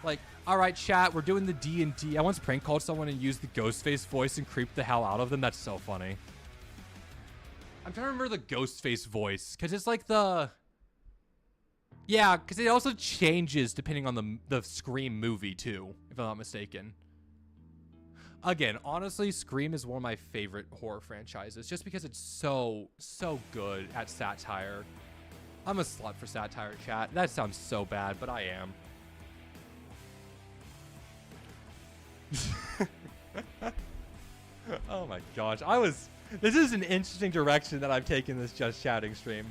like, all right, chat, we're doing the D&D. I once prank called someone and used the Ghostface voice and creeped the hell out of them. That's so funny. I'm trying to remember the Ghostface voice, because it's like the... Yeah, because it also changes depending on the Scream movie, too, if I'm not mistaken. Again, honestly, Scream is one of my favorite horror franchises, just because it's so good at satire. I'm a slut for satire, chat. That sounds so bad, but I am. Oh my gosh. This is an interesting direction that I've taken this Just Chatting stream.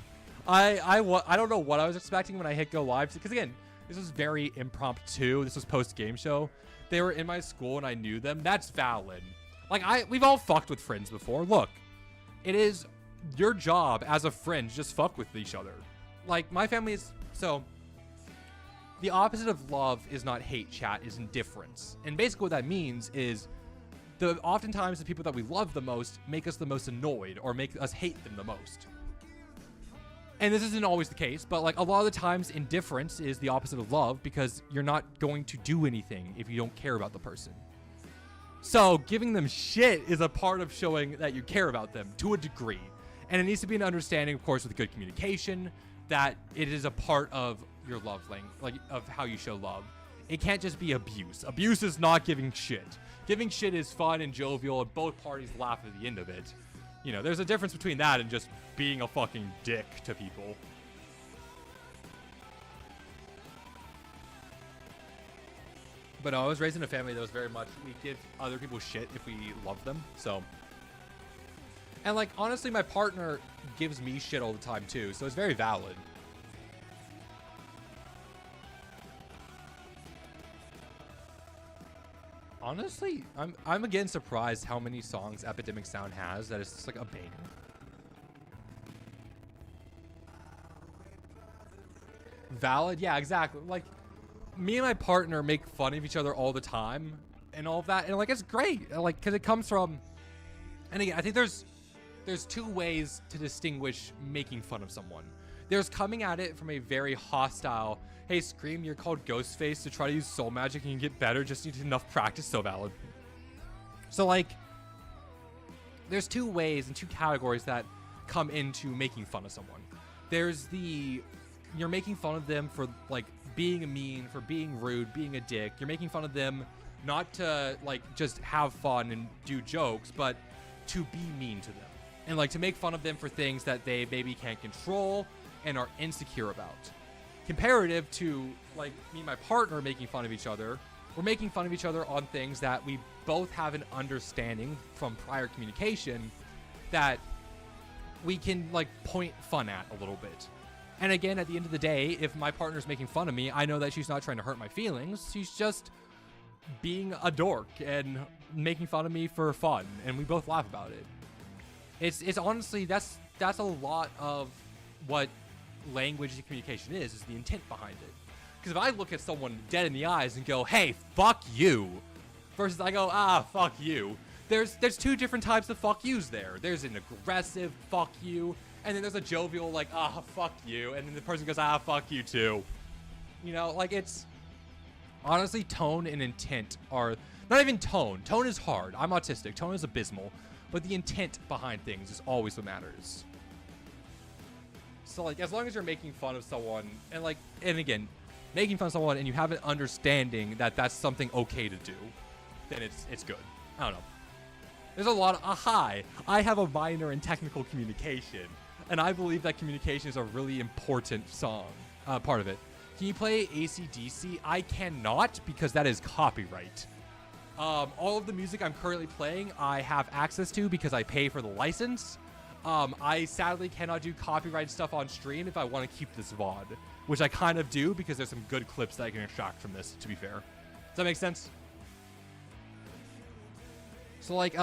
I don't know what I was expecting when I hit go live, because again, this was very impromptu. This was post game show. They were in my school and I knew them. That's valid. Like, we've all fucked with friends before. Look, it is your job as a friend to just fuck with each other. Like, my family is, so the opposite of love is not hate, chat, is indifference. And basically what that means is oftentimes the people that we love the most make us the most annoyed or make us hate them the most. And this isn't always the case, but like a lot of the times indifference is the opposite of love, because you're not going to do anything if you don't care about the person. So giving them shit is a part of showing that you care about them to a degree. And it needs to be an understanding, of course, with good communication, that it is a part of your love language, like of how you show love. It can't just be abuse. Abuse is not giving shit. Giving shit is fun and jovial, and both parties laugh at the end of it. You know, there's a difference between that and just being a fucking dick to people. But I was raised in a family that was very much, we give other people shit if we love them, so. And like, honestly, my partner gives me shit all the time too, so it's very valid. Honestly, I'm again surprised how many songs Epidemic Sound has that is just like a banger. Valid? Yeah, exactly. Like, me and my partner make fun of each other all the time and all of that, and like, it's great, like, because it comes from, and again, I think there's two ways to distinguish making fun of someone. There's coming at it from a very hostile, hey, Scream, you're called Ghostface to try to use soul magic and you get better, just need enough practice. So valid. So like, there's two ways and two categories that come into making fun of someone. There's you're making fun of them for like being mean, for being rude, being a dick. You're making fun of them not to like just have fun and do jokes, but to be mean to them. And like to make fun of them for things that they maybe can't control and are insecure about. Comparative to like me and my partner making fun of each other, we're making fun of each other on things that we both have an understanding from prior communication that we can like point fun at a little bit. And again, at the end of the day, if my partner's making fun of me, I know that she's not trying to hurt my feelings. She's just being a dork and making fun of me for fun, and we both laugh about it. It's honestly, that's a lot of what language and communication is the intent behind it. Because if I look at someone dead in the eyes and go, hey, fuck you, versus I go, fuck you, there's two different types of fuck yous there. There's an aggressive fuck you, and then there's a jovial like, fuck you, and then the person goes, fuck you too. You know, like, it's honestly, tone and intent are not even tone. Tone is hard. I'm autistic. Tone is abysmal. But the intent behind things is always what matters. So, like, as long as you're making fun of someone, and, like, and again, making fun of someone and you have an understanding that that's something okay to do, then it's good. I don't know. There's a lot of, hi, I have a minor in technical communication, and I believe that communication is a really important part of it. Can you play AC/DC? I cannot, because that is copyright. All of the music I'm currently playing, I have access to because I pay for the license. I sadly cannot do copyright stuff on stream if I want to keep this VOD, which I kind of do because there's some good clips that I can extract from this, to be fair. Does that make sense? So, like,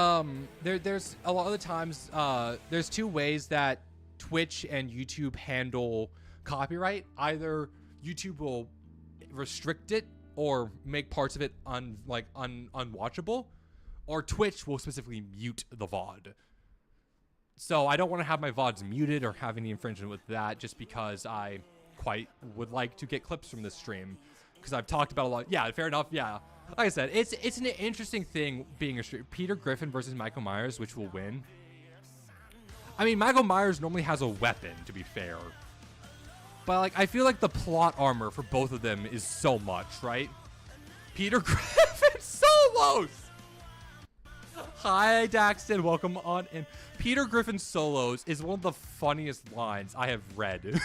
there's a lot of the times, there's two ways that Twitch and YouTube handle copyright. Either YouTube will restrict it or make parts of it unwatchable, or Twitch will specifically mute the VOD. So I don't want to have my VODs muted or have any infringement with that, just because I quite would like to get clips from this stream, because I've talked about a lot. Yeah, fair enough. Yeah, like I said, it's an interesting thing being a stream. Peter Griffin versus Michael Myers, which will win? I mean, Michael Myers normally has a weapon, to be fair. But, like, I feel like the plot armor for both of them is so much, right? Peter Griffin solos! Hi, Daxton. Welcome on in. Peter Griffin solos is one of the funniest lines I have read.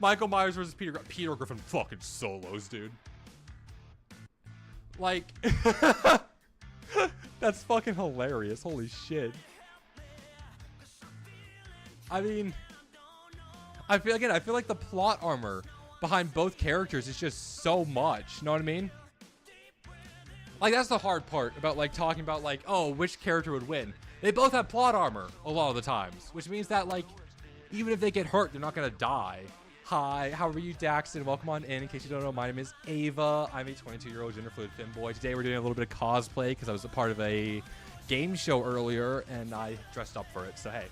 Michael Myers versus Peter Griffin fucking solos, dude. Like, that's fucking hilarious. Holy shit. I mean, I feel like the plot armor behind both characters is just so much. You know what I mean? Like, that's the hard part about, like, talking about, like, oh, which character would win. They both have plot armor a lot of the times, which means that, like, even if they get hurt, they're not gonna die. Hi, how are you, Daxton? Welcome on in case you don't know, my name is Ava. I'm a 22-year-old gender-fluid femboy. Today we're doing a little bit of cosplay because I was a part of a game show earlier, and I dressed up for it, so hey.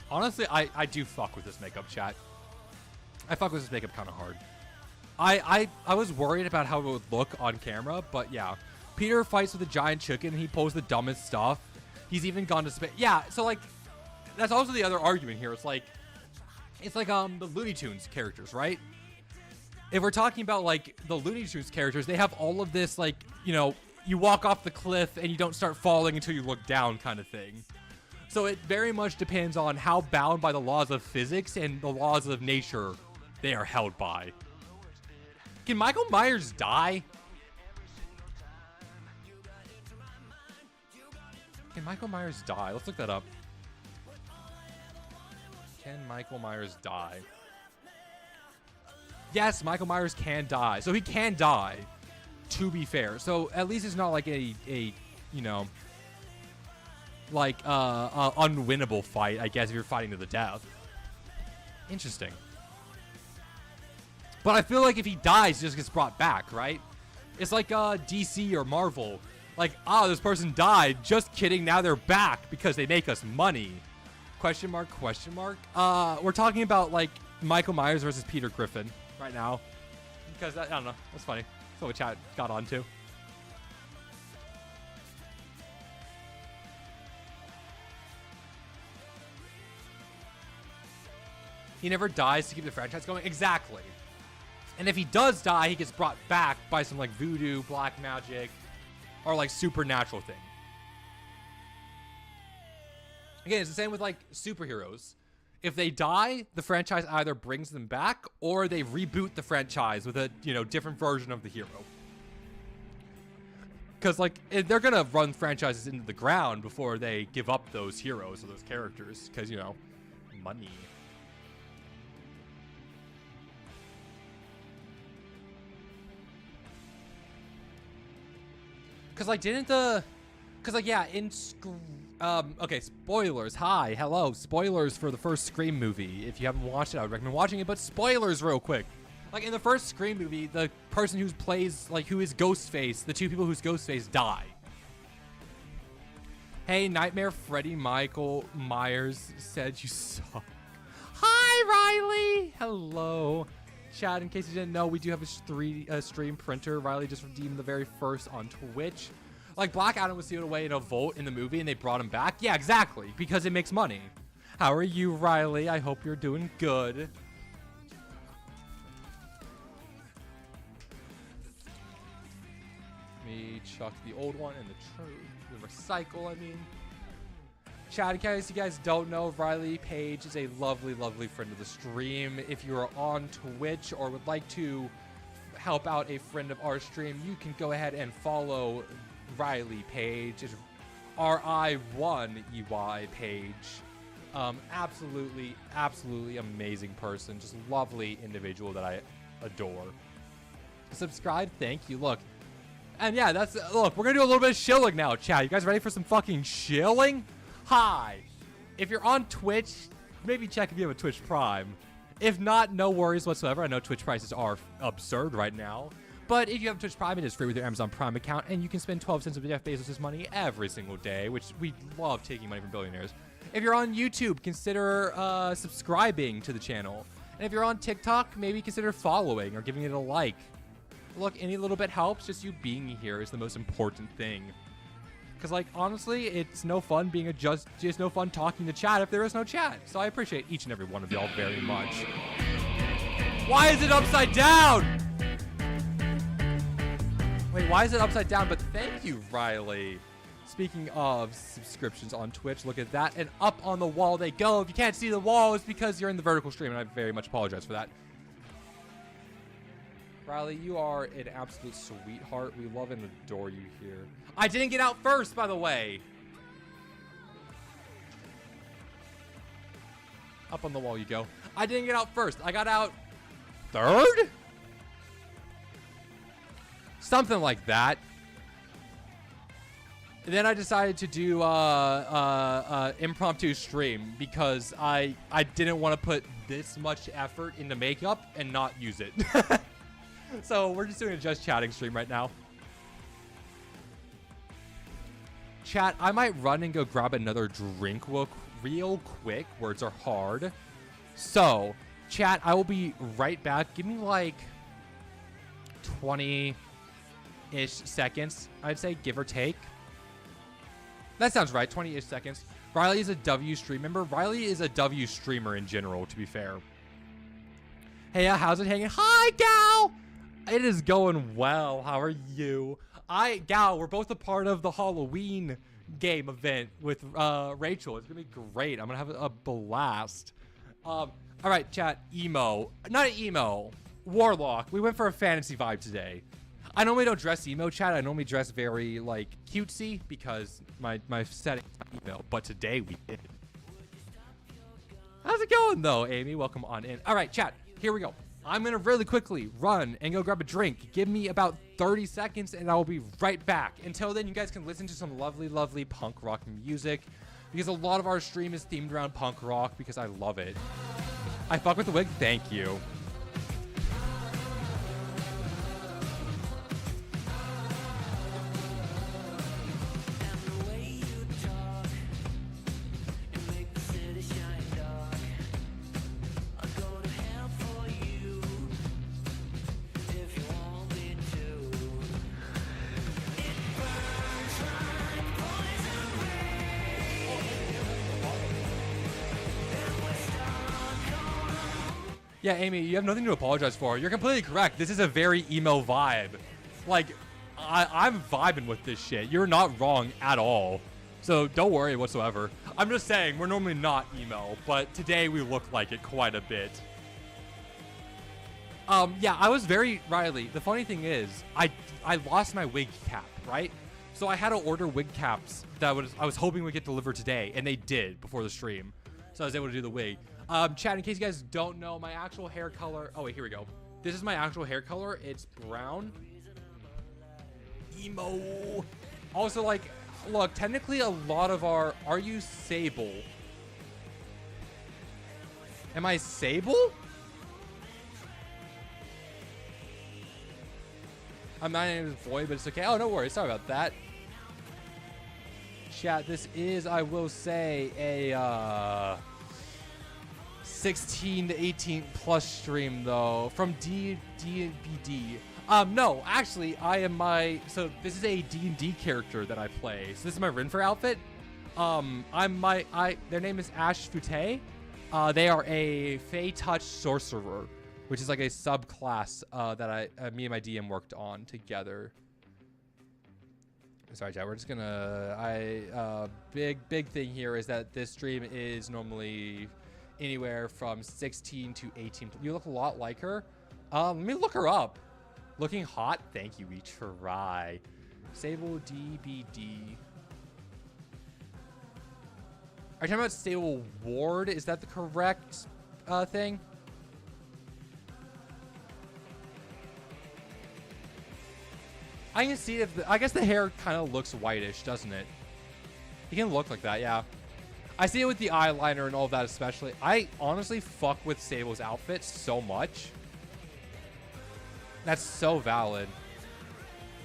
Honestly, I do fuck with this makeup, chat. I fuck with this makeup kind of hard. I was worried about how it would look on camera, but yeah. Peter fights with a giant chicken. He pulls the dumbest stuff. He's even gone to space. Yeah, so like, that's also the other argument here. It's like the Looney Tunes characters, right? If we're talking about like the Looney Tunes characters, they have all of this like, you know, you walk off the cliff and you don't start falling until you look down kind of thing. So it very much depends on how bound by the laws of physics and the laws of nature they are held by. Can Michael Myers die? Can Michael Myers die? Let's look that up. Can Michael Myers die? Yes, Michael Myers can die. So he can die, to be fair. So at least it's not like a you know, like unwinnable fight, I guess, if you're fighting to the death. Interesting. But I feel like if he dies, he just gets brought back, right? It's like DC or Marvel. Like, oh, this person died. Just kidding. Now they're back because they make us money. Question mark, question mark. We're talking about, like, Michael Myers versus Peter Griffin right now. Because, I don't know. That's funny. That's what chat got onto. He never dies to keep the franchise going. Exactly. And if he does die, he gets brought back by some, like, voodoo, black magic, or, like, supernatural thing. Again, it's the same with, like, superheroes. If they die, the franchise either brings them back, or they reboot the franchise with a, you know, different version of the hero. Because, like, they're going to run franchises into the ground before they give up those heroes or those characters. Because, you know, money. Because, like, yeah, okay, spoilers. Hi, hello. Spoilers for the first Scream movie. If you haven't watched it, I would recommend watching it, but spoilers real quick. Like, in the first Scream movie, the person who plays, like, who is Ghostface, the two people who's Ghostface die. Hey, Nightmare Freddy Michael Myers said you suck. Hi, Riley. Hello. Chat, in case you didn't know, we do have a stream printer. Riley just redeemed the very first on Twitch. Like, Black Adam was sealed away in a vault in the movie, and they brought him back. Yeah, exactly, because it makes money. How are you, Riley? I hope you're doing good. Me chuck the old one in the recycle, I mean. Chat, in case you guys don't know, Riley Page is a lovely, lovely friend of the stream. If you are on Twitch or would like to help out a friend of our stream, you can go ahead and follow Riley Page. It's R-I-1-E-Y Page. Absolutely, absolutely amazing person. Just lovely individual that I adore. Subscribe, thank you. Look, and yeah, look, we're gonna do a little bit of shilling now, chat. You guys ready for some fucking shilling? Hi. If you're on Twitch, maybe check if you have a Twitch Prime. If not, no worries whatsoever. I know Twitch prices are absurd right now. But if you have Twitch Prime, it is free with your Amazon Prime account, and you can spend 12 cents of Jeff Bezos' money every single day, which we love taking money from billionaires. If you're on YouTube, consider subscribing to the channel. And if you're on TikTok, maybe consider following or giving it a like. Look, any little bit helps. Just you being here is the most important thing. Because, like, honestly, it's no fun being just no fun talking to chat if there is no chat. So I appreciate each and every one of y'all very much. Why is it upside down? Wait, why is it upside down? But thank you, Riley. Speaking of subscriptions on Twitch, look at that. And up on the wall they go. If you can't see the wall, it's because you're in the vertical stream, and I very much apologize for that. Riley, you are an absolute sweetheart. We love and adore you here. I didn't get out first, by the way. Up on the wall you go. I didn't get out first. I got out third? Something like that. And then I decided to do impromptu stream because I didn't want to put this much effort into makeup and not use it. So we're just doing a just chatting stream right now. Chat, I might run and go grab another drink real quick. Words are hard. So, chat, I will be right back. Give me like 20-ish seconds, I'd say, give or take. That sounds right, 20-ish seconds. Riley is a W stream member. Riley is a W streamer in general, to be fair. Hey, how's it hanging? Hi, Gal! It is going well. How are you? Gal, we're both a part of the Halloween game event with Rachel. It's gonna be great. I'm gonna have a blast. All right, chat. Emo. Not an emo. Warlock. We went for a fantasy vibe today. I normally don't dress emo, chat. I normally dress very, like, cutesy because my setting is emo. But today we did. How's it going, though, Amy? Welcome on in. All right, chat. Here we go. I'm going to really quickly run and go grab a drink. Give me about 30 seconds, and I will be right back. Until then, you guys can listen to some lovely, lovely punk rock music because a lot of our stream is themed around punk rock because I love it. I fuck with the wig. Thank you. Yeah, Amy, you have nothing to apologize for. You're completely correct. This is a very emo vibe. Like, I'm vibing with this shit. You're not wrong at all. So don't worry whatsoever. I'm just saying, we're normally not emo, but today we look like it quite a bit. Yeah, I was very, Riley, the funny thing is, I lost my wig cap, right? So I had to order wig caps that I was hoping would get delivered today, and they did before the stream. So I was able to do the wig. Chat, in case you guys don't know, my actual hair color... Oh, wait, here we go. This is my actual hair color. It's brown. Emo. Also, like, look, technically a lot of our... Are you Sable? Am I Sable? My name is Boy, but it's okay. Oh, no worries. Sorry about that. Chat, this is, I will say, a... 16 to 18 plus stream though from D&BD. No, actually I am so this is a D&D character that I play. So this is my Renfer outfit. Their name is Ash Fute. They are a Fey Touch sorcerer, which is like a subclass that me and my DM worked on together. Sorry, chat. We're just gonna big thing here is that this stream is normally anywhere from 16 to 18. You look a lot like her. Let me look her up. Looking hot. Thank you. We try. Sable DBD. Are you talking about Sable Ward? Is that the correct thing? I can see if I guess the hair kind of looks whitish, doesn't it? It can look like that, yeah. I see it with the eyeliner and all of that especially. I honestly fuck with Sable's outfit so much. That's so valid.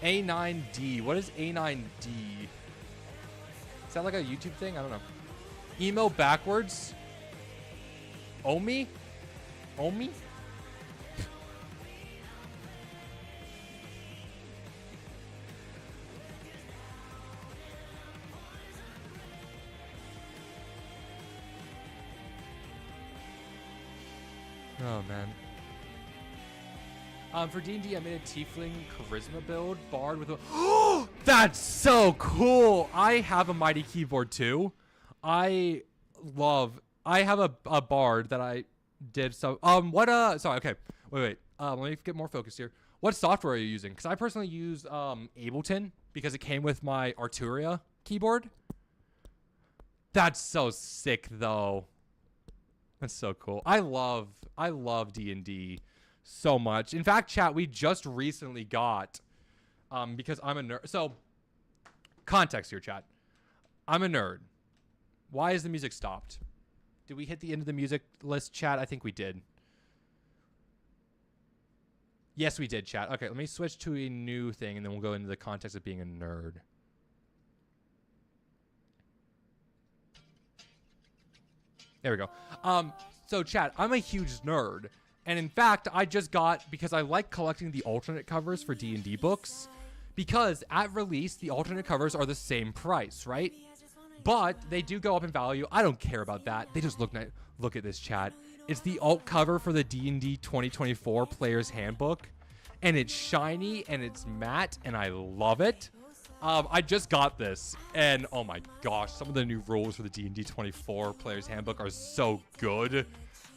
A9D. What is A9D? Is that like a YouTube thing? I don't know. Emo backwards? Omi? Omi? Oh, man. For D&D, I made a Tiefling Charisma build, Bard with a... That's so cool. I have a mighty keyboard too. I have a Bard that I did. So sorry, okay. Wait. Let me get more focused here. What software are you using? Because I personally use Ableton because it came with my Arturia keyboard. That's so sick though. That's so cool. I love D&D so much. In fact, chat, we just recently got because I'm a nerd. So context here, chat. I'm a nerd. Why is the music stopped? Did we hit the end of the music list, chat? I think we did. Yes, we did, chat. Okay, let me switch to a new thing, and then we'll go into the context of being a nerd. There we go. So, chat, I'm a huge nerd. And in fact, I just got, because I like collecting the alternate covers for D&D books, because at release, the alternate covers are the same price, right? But they do go up in value. I don't care about that. They just look nice. Look at this, chat. It's the alt cover for the D&D 2024 Player's Handbook. And it's shiny and it's matte and I love it. I just got this and oh my gosh, some of the new rules for the D&D 24 Player's Handbook are so good.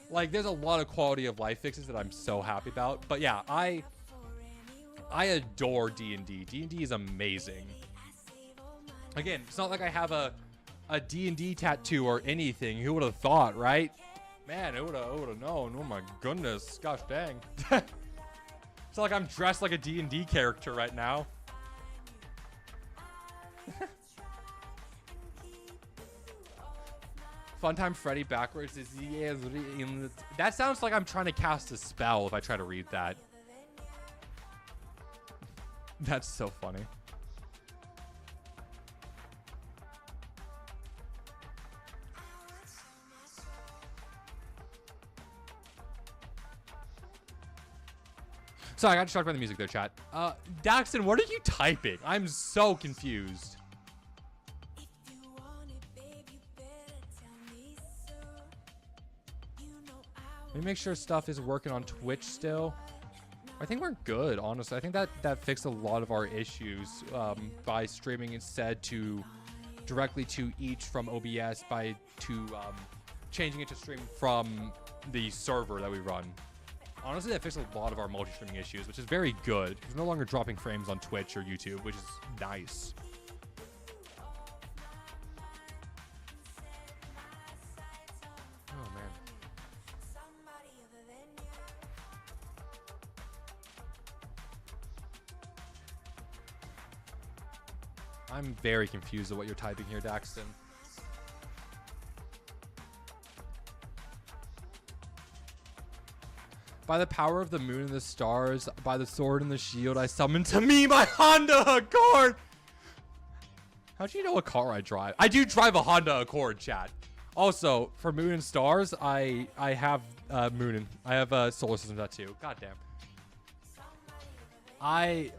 Like there's a lot of quality of life fixes that I'm so happy about. But yeah, I adore D&D. D&D is amazing. Again, it's not like I have a D&D tattoo or anything. Who would have thought, right? Man, who would have known? Oh my goodness. Gosh dang. It's like I'm dressed like a D&D character right now. Funtime Freddy backwards is that sounds like I'm trying to cast a spell if I try to read that. That's so funny. Sorry, I got distracted by the music there, chat. Daxton, what are you typing? I'm so confused. Let me make sure stuff is working on Twitch still. I think we're good, honestly. I think that fixed a lot of our issues by streaming instead to directly to each from OBS changing it to stream from the server that we run. Honestly, that fixed a lot of our multi-streaming issues, which is very good. Because we're no longer dropping frames on Twitch or YouTube, which is nice. Oh, man. I'm very confused at what you're typing here, Daxton. By the power of the moon and the stars, by the sword and the shield, I summon to me my Honda Accord. How'd you know what car I drive? I do drive a Honda Accord, chat. Also, for moon and stars, I have moon and I have solar system tattoo. Goddamn.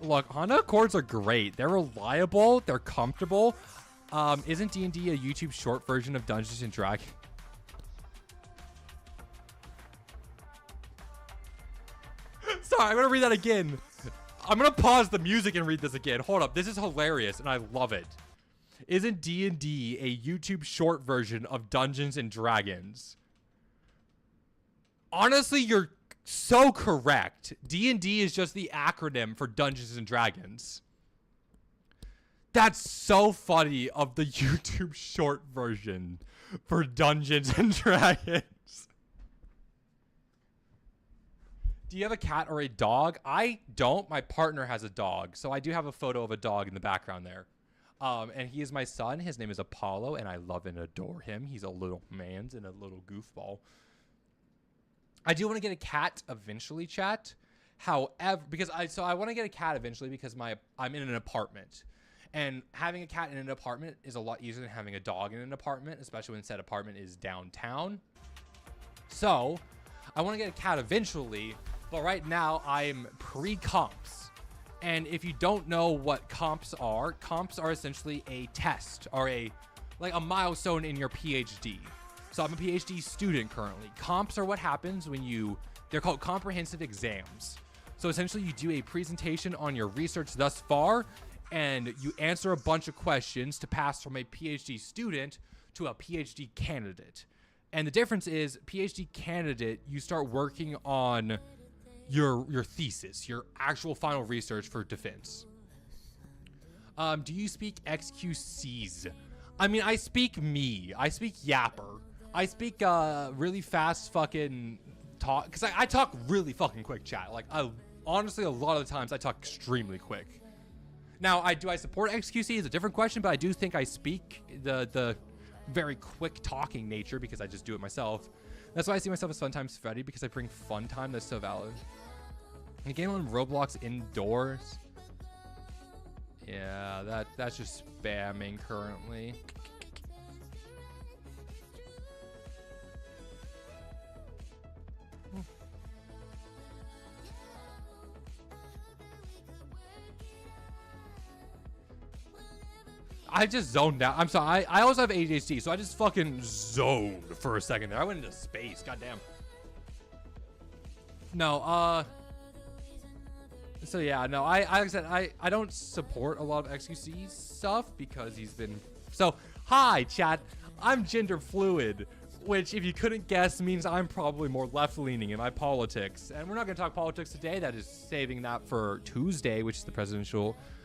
Look, Honda Accords are great. They're reliable. They're comfortable. Isn't D&D a YouTube short version of Dungeons and Dragons? Sorry, I'm gonna read that again. I'm gonna pause the music and read this again. Hold up, this is hilarious and I love it. Isn't D&D a YouTube short version of Dungeons and Dragons? Honestly, you're so correct. D&D is just the acronym for Dungeons and Dragons. That's so funny of the YouTube short version for Dungeons and Dragons. Do you have a cat or a dog? I don't. My partner has a dog. So I do have a photo of a dog in the background there. And he is my son. His name is Apollo, and I love and adore him. He's a little man's and a little goofball. I do want to get a cat eventually, chat. However, because I want to get a cat eventually because I'm in an apartment. And having a cat in an apartment is a lot easier than having a dog in an apartment, especially when said apartment is downtown. So I want to get a cat eventually. But right now, I'm pre-comps. And if you don't know what comps are essentially a test or a milestone in your PhD. So I'm a PhD student currently. Comps are what happens when they're called comprehensive exams. So essentially you do a presentation on your research thus far and you answer a bunch of questions to pass from a PhD student to a PhD candidate. And the difference is, PhD candidate, you start working on your thesis, your actual final research for defense. Do you speak XQCs? I mean, I speak me. I speak Yapper. I speak really fast fucking talk, because I talk really fucking quick, chat. Like, honestly, a lot of the times I talk extremely quick. Now, do I support XQC is a different question, but I do think I speak the very quick talking nature because I just do it myself. That's why I see myself as Fun Times Freddy, because I bring fun time. That's so valid. The game on Roblox indoors. Yeah, that's just spamming currently. I just zoned out. I'm sorry. I also have ADHD, so I just fucking zoned for a second there. I went into space. Goddamn. No, so yeah, no, like I said, I don't support a lot of XQC stuff because he's been... So, hi, chat. I'm gender fluid, which, if you couldn't guess, means I'm probably more left-leaning in my politics. And we're not going to talk politics today. That is saving that for Tuesday, which is the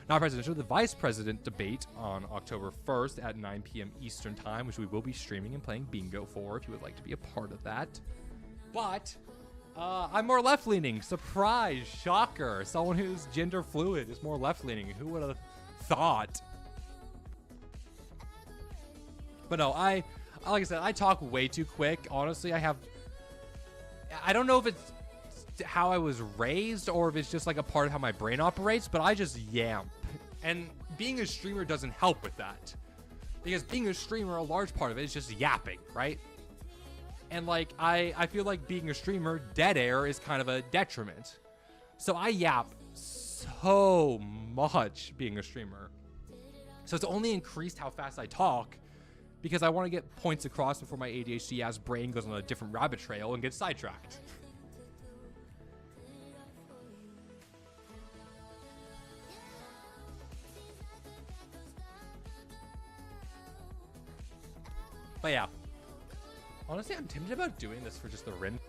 the vice president debate on October 1st at 9 p.m. Eastern time, which we will be streaming and playing bingo for if you would like to be a part of that. But I'm more left-leaning. Surprise, shocker. Someone who's gender fluid is more left-leaning. Who would have thought? But no, like I said, I talk way too quick. Honestly, I don't know if it's how I was raised or if it's just like a part of how my brain operates, but I just yamp. And being a streamer doesn't help with that. Because being a streamer, a large part of it is just yapping, right? And like, I feel like being a streamer, dead air is kind of a detriment. So I yap so much being a streamer. So it's only increased how fast I talk because I want to get points across before my ADHD-ass brain goes on a different rabbit trail and gets sidetracked. But yeah, honestly, I'm tempted about doing this for just the Rin,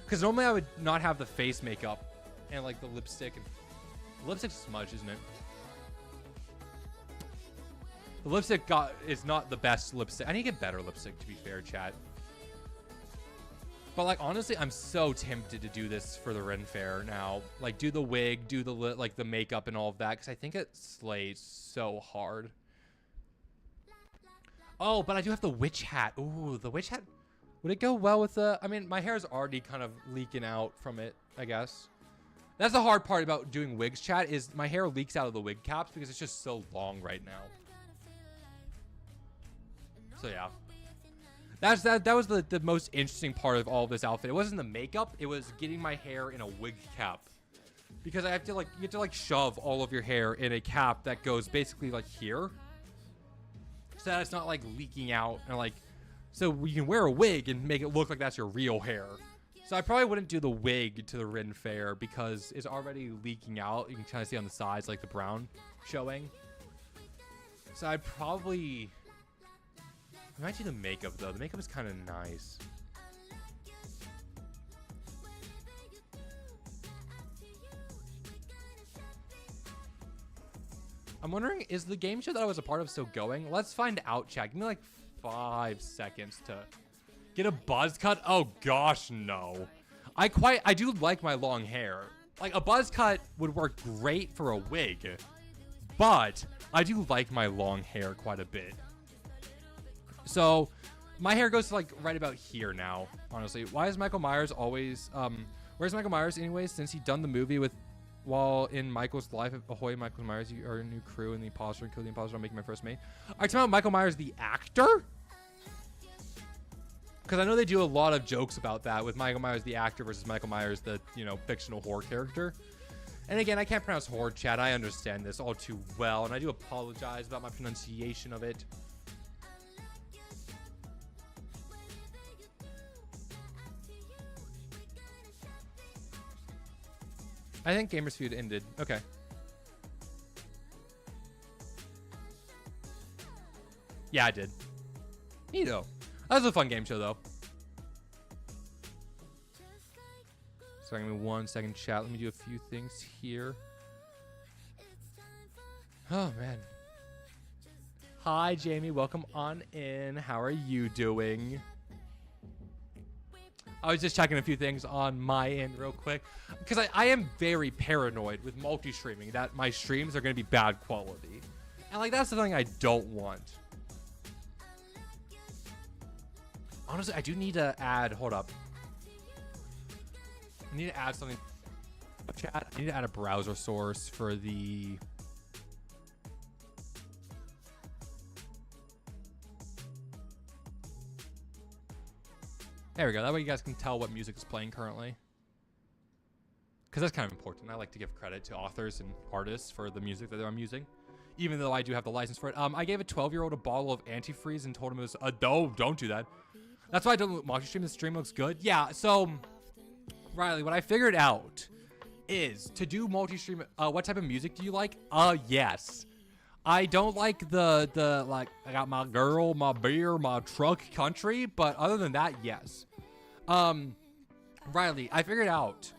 because normally I would not have the face makeup and like the lipstick. And the lipstick's smudge, isn't it? The lipstick is not the best lipstick. I need to get better lipstick, to be fair, chat. But like, honestly, I'm so tempted to do this for the Ren Fair now. Like, do the wig, do the makeup and all of that, because I think it slays so hard. Oh, but I do have the witch hat. Ooh, the witch hat. Would it go well with the... I mean, my hair is already kind of leaking out from it, I guess. That's the hard part about doing wigs, chat, is my hair leaks out of the wig caps because it's just so long right now. So, yeah. That was the most interesting part of all of this outfit. It wasn't the makeup. It was getting my hair in a wig cap. Because I have to, like... You have to, like, shove all of your hair in a cap that goes basically, like, here. So that it's not like leaking out and like, so you can wear a wig and make it look like that's your real hair. So I probably wouldn't do the wig to the Rin Fair because it's already leaking out. You can kind of see on the sides like the brown showing. So I might do the makeup though. The makeup is kind of nice. I'm wondering, is the game show that I was a part of still going? Let's find out, chat. Give me like 5 seconds to get a buzz cut. Oh gosh, no. I do like my long hair. Like, a buzz cut would work great for a wig, but I do like my long hair quite a bit. So my hair goes to like right about here now, honestly. Why is Michael Myers always, where's Michael Myers anyways? Since he done the movie with, while in Michael's life, ahoy, Michael Myers, you are a new crew, and the imposter, and kill the imposter, I'm making my first mate. Are you talking about Michael Myers, the actor? Because I know they do a lot of jokes about that with Michael Myers, the actor, versus Michael Myers, the, you know, fictional horror character. And again, I can't pronounce horror, chat. I understand this all too well, and I do apologize about my pronunciation of it. I think Gamers Feud ended. Okay. Yeah, I did. Neato. That was a fun game show, though. Sorry, give me 1 second, chat. Let me do a few things here. Oh, man. Hi, Jamie. Welcome on in. How are you doing? I was just checking a few things on my end real quick. Because I am very paranoid with multi-streaming that my streams are going to be bad quality. And, like, that's the thing I don't want. Honestly, I do need to add... Hold up. I need to add something. Chat. I need to add a browser source for the... There we go. That way you guys can tell what music is playing currently. Because that's kind of important. I like to give credit to authors and artists for the music that I'm using. Even though I do have the license for it. I gave a 12-year-old a bottle of antifreeze and told him it was... don't do that. That's why I don't multi-stream. The stream looks good. Yeah, so... Riley, what I figured out is to do multi-stream. What type of music do you like? Yes. I don't like the like I got my girl, my beer, my truck country, but other than that, yes. Riley, I figured out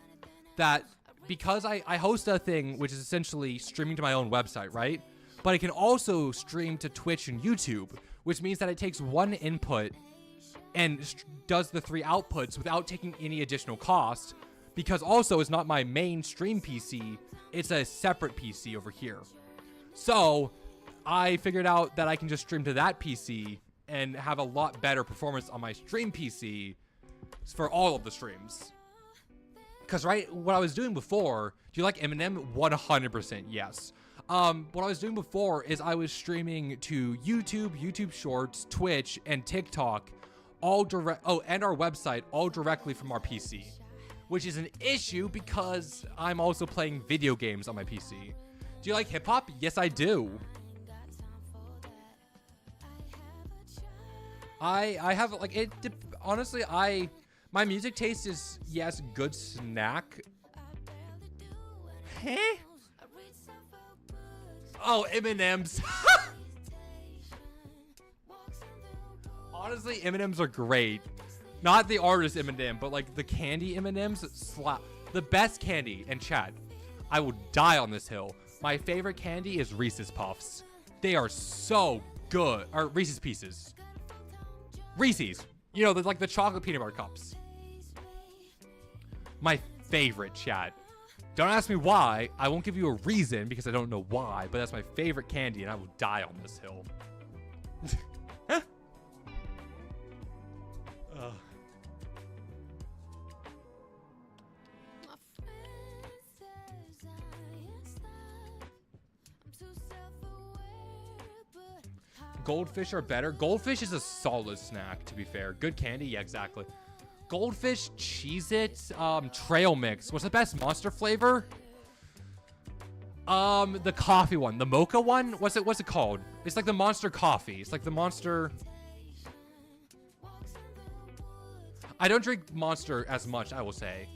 that because I host a thing which is essentially streaming to my own website, right? But I can also stream to Twitch and YouTube, which means that it takes one input and does the 3 outputs without taking any additional cost, because also it's not my main stream PC, it's a separate PC over here. So I figured out that I can just stream to that PC and have a lot better performance on my stream PC for all of the streams. Because, right, what I was doing before, do you like Eminem? 100% yes. What I was doing before is I was streaming to YouTube, YouTube Shorts, Twitch, and TikTok, all direct. Oh, and our website, all directly from our PC, which is an issue because I'm also playing video games on my PC. Do you like hip hop? Yes, I do. I have like it. Honestly, my music taste is yes, good snack. Huh? Oh, M&M's. Honestly, M&M's are great. Not the artist M&M, but like the candy M&M's slap. The best candy, and chat, I will die on this hill. My favorite candy is Reese's Puffs. They are so good. Or Reese's Pieces. Reese's. You know, like the chocolate peanut butter cups. My favorite, chat. Don't ask me why. I won't give you a reason because I don't know why, but that's my favorite candy and I will die on this hill. Goldfish are better. Goldfish is a solid snack, to be fair. Good candy, yeah, exactly. Goldfish, Cheez-It, trail mix. What's the best monster flavor? The coffee one, the mocha one. What's it called? It's like the monster coffee. It's like the monster. I don't drink Monster as much, I will say,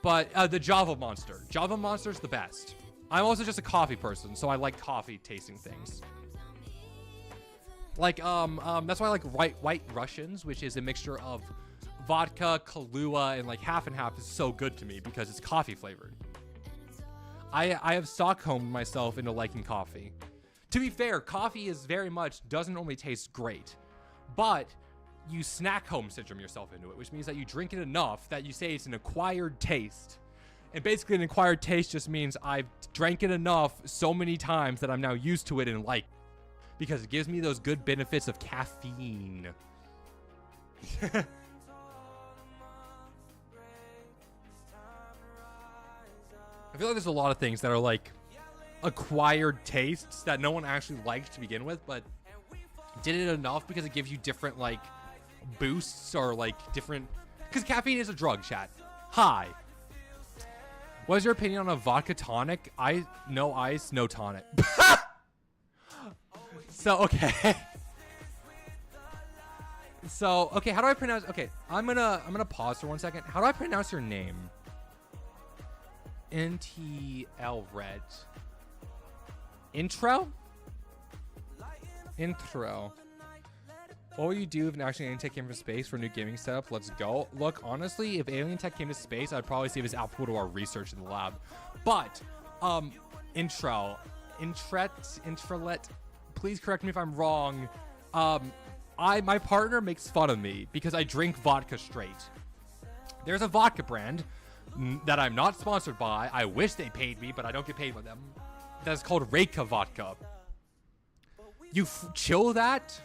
but the Java Monster. Java Monster's the best. I'm also just a coffee person, so I like coffee tasting things. Like, that's why I like White Russians, which is a mixture of vodka, Kahlua, and like half and half is so good to me because it's coffee flavored. I have Stockholmed myself into liking coffee. To be fair, coffee is very much doesn't only taste great, but you Snackholm syndrome yourself into it, which means that you drink it enough that you say it's an acquired taste. And basically an acquired taste just means I've drank it enough so many times that I'm now used to it and like it, because it gives me those good benefits of caffeine. I feel like there's a lot of things that are like acquired tastes that no one actually liked to begin with, but did it enough because it gives you different like boosts or like different, because caffeine is a drug, chat. Hi. What is your opinion on a vodka tonic? No ice, no tonic. So, okay. So, okay, how do I pronounce, okay, I'm gonna pause for 1 second. How do I pronounce your name? NTL Red. Intro? Intro. What would you do if an actual alien tech came from space for a new gaming setup? Let's go. Look, honestly, if alien tech came to space, I'd probably see it as applicable to our research in the lab. But, intralet, please correct me if I'm wrong. My partner makes fun of me because I drink vodka straight. There's a vodka brand that I'm not sponsored by. I wish they paid me, but I don't get paid by them. That's called Reika vodka. You chill that?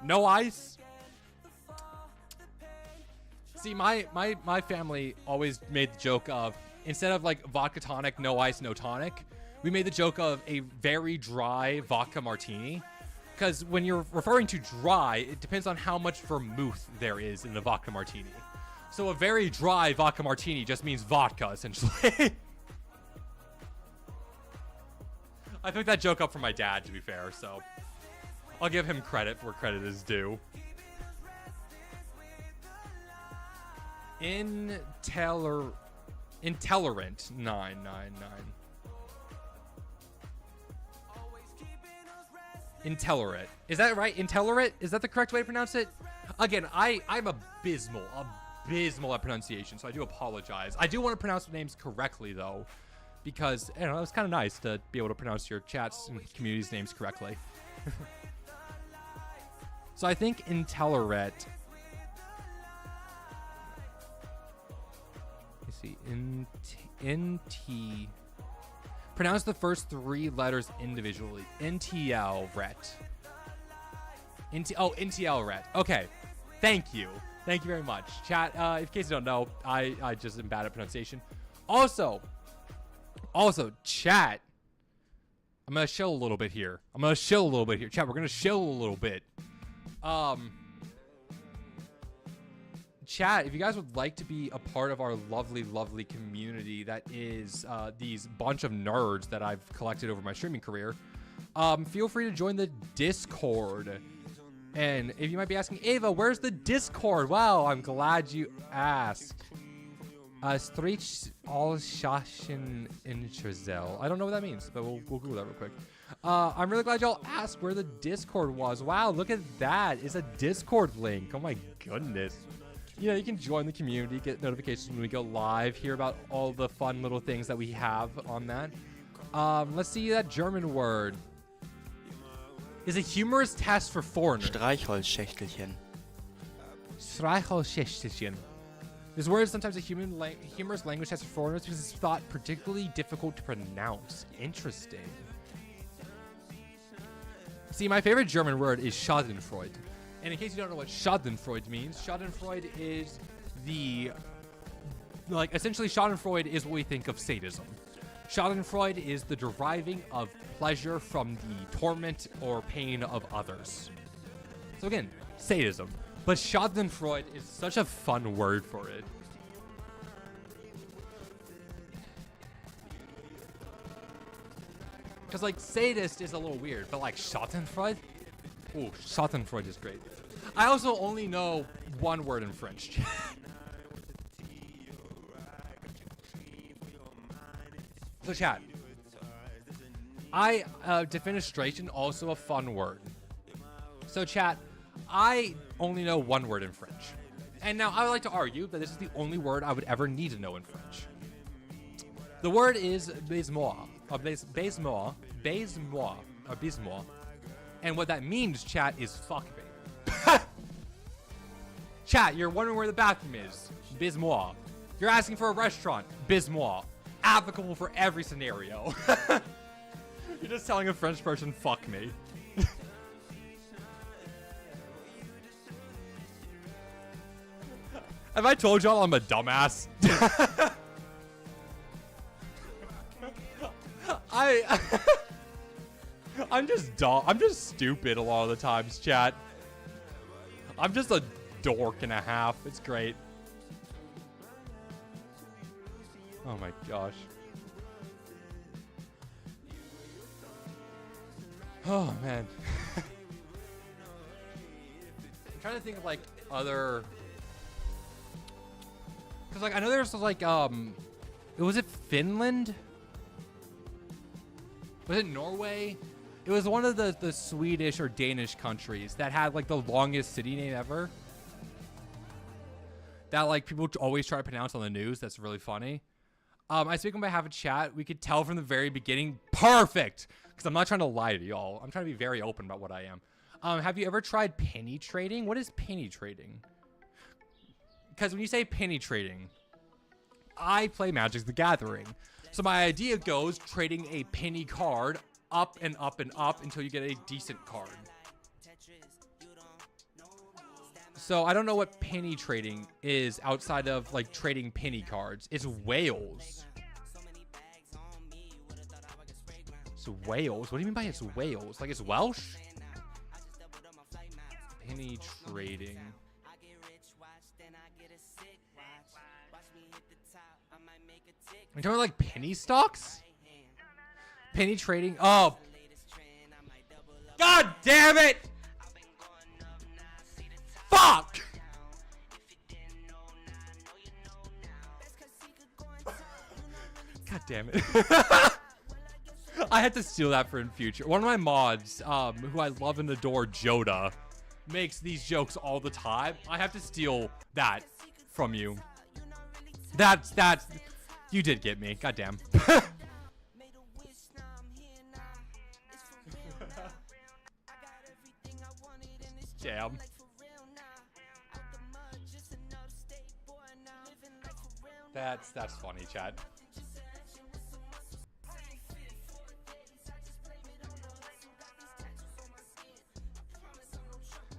No ice? See, my family always made the joke of, instead of like vodka tonic, no ice, no tonic, we made the joke of a very dry vodka martini. Because when you're referring to dry, it depends on how much vermouth there is in the vodka martini. So a very dry vodka martini just means vodka, essentially. I picked that joke up from my dad, to be fair, so I'll give him credit where credit is due. Intolerant 999. Intolerant. Is that right? Intolerant? Is that the correct way to pronounce it? Again, I'm abysmal at pronunciation, so I do apologize. I do want to pronounce names correctly, though, because, I don't know, it's kind of nice to be able to pronounce your chats and community's names correctly. So I think intolerant. Let's see. NT. Pronounce the first 3 letters individually. NTL-ret. NTL-ret. Okay. Thank you. Thank you very much. Chat, in case you don't know, I just am bad at pronunciation. Also, chat, I'm going to shill a little bit here. Chat, we're going to shill a little bit. Chat, if you guys would like to be a part of our lovely, lovely community that is these bunch of nerds that I've collected over my streaming career, feel free to join the Discord. And if you might be asking, Ava, where's the Discord? Wow, I'm glad you asked. Streich all Shashin Intrazel. I don't know what that means, but we'll Google that real quick. I'm really glad y'all asked where the Discord was. Wow, look at that. It's a Discord link. Oh my goodness. You know, you can join the community, get notifications when we go live, hear about all the fun little things that we have on that. Let's see that German word. Is a humorous test for foreigners. Streichholzschächtelchen. Streichholzschächtelchen. This word is sometimes a humorous language test for foreigners because it's thought particularly difficult to pronounce. Interesting. See, my favorite German word is Schadenfreude. And in case you don't know what Schadenfreude means, Schadenfreude is essentially Schadenfreude is what we think of sadism. Schadenfreude is the deriving of pleasure from the torment or pain of others. So again, sadism. But Schadenfreude is such a fun word for it. Because, like, sadist is a little weird, but, like, Schadenfreude? Ooh, Schadenfreude is great. I also only know one word in French. So, chat. Defenestration, also a fun word. So, chat, I only know one word in French. And now I would like to argue that this is the only word I would ever need to know in French. The word is baise-moi, or baise-moi. And what that means, chat, is fuck me. Chat, you're wondering where the bathroom is. Baise-moi. You're asking for a restaurant. Baise-moi. Applicable for every scenario. You're just telling a French person, fuck me. Have I told y'all I'm a dumbass? I'm just dumb. I'm just stupid a lot of the times, chat. I'm just a dork and a half. It's great. Oh my gosh. Oh man. I'm trying to think of like other. Cause like I know there's like was it Finland? Was it Norway? It was one of the Swedish or Danish countries that had like the longest city name ever. That like people always try to pronounce on the news. That's really funny. I speak on behalf of chat. We could tell from the very beginning. Perfect. Because I'm not trying to lie to y'all. I'm trying to be very open about what I am. Have you ever tried penny trading? What is penny trading? Because when you say penny trading, I play Magic the Gathering. So my idea goes trading a penny card up and up and up until you get a decent card. So I don't know what penny trading is outside of like trading penny cards. It's whales. It's whales. What do you mean by it's whales? Like it's Welsh? Penny trading. Are you talking like penny stocks? Penny trading? Oh. God damn it! Fuck! God damn it. I had to steal that for in future. One of my mods, who I love and adore, Joda, makes these jokes all the time. I have to steal that from you. That's you did get me. God damn. Damn. That's funny, chat.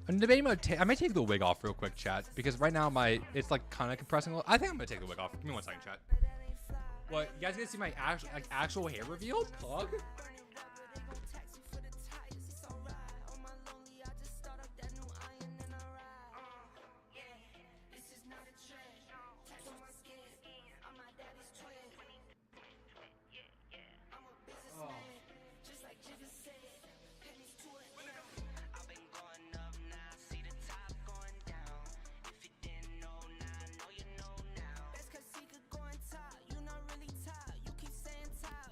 I'm debating I might take the wig off real quick, chat, because right now it's like kind of compressing a little. I think I'm gonna take the wig off. Give me 1 second, chat. What, you guys gonna see my actual hair revealed? Plug?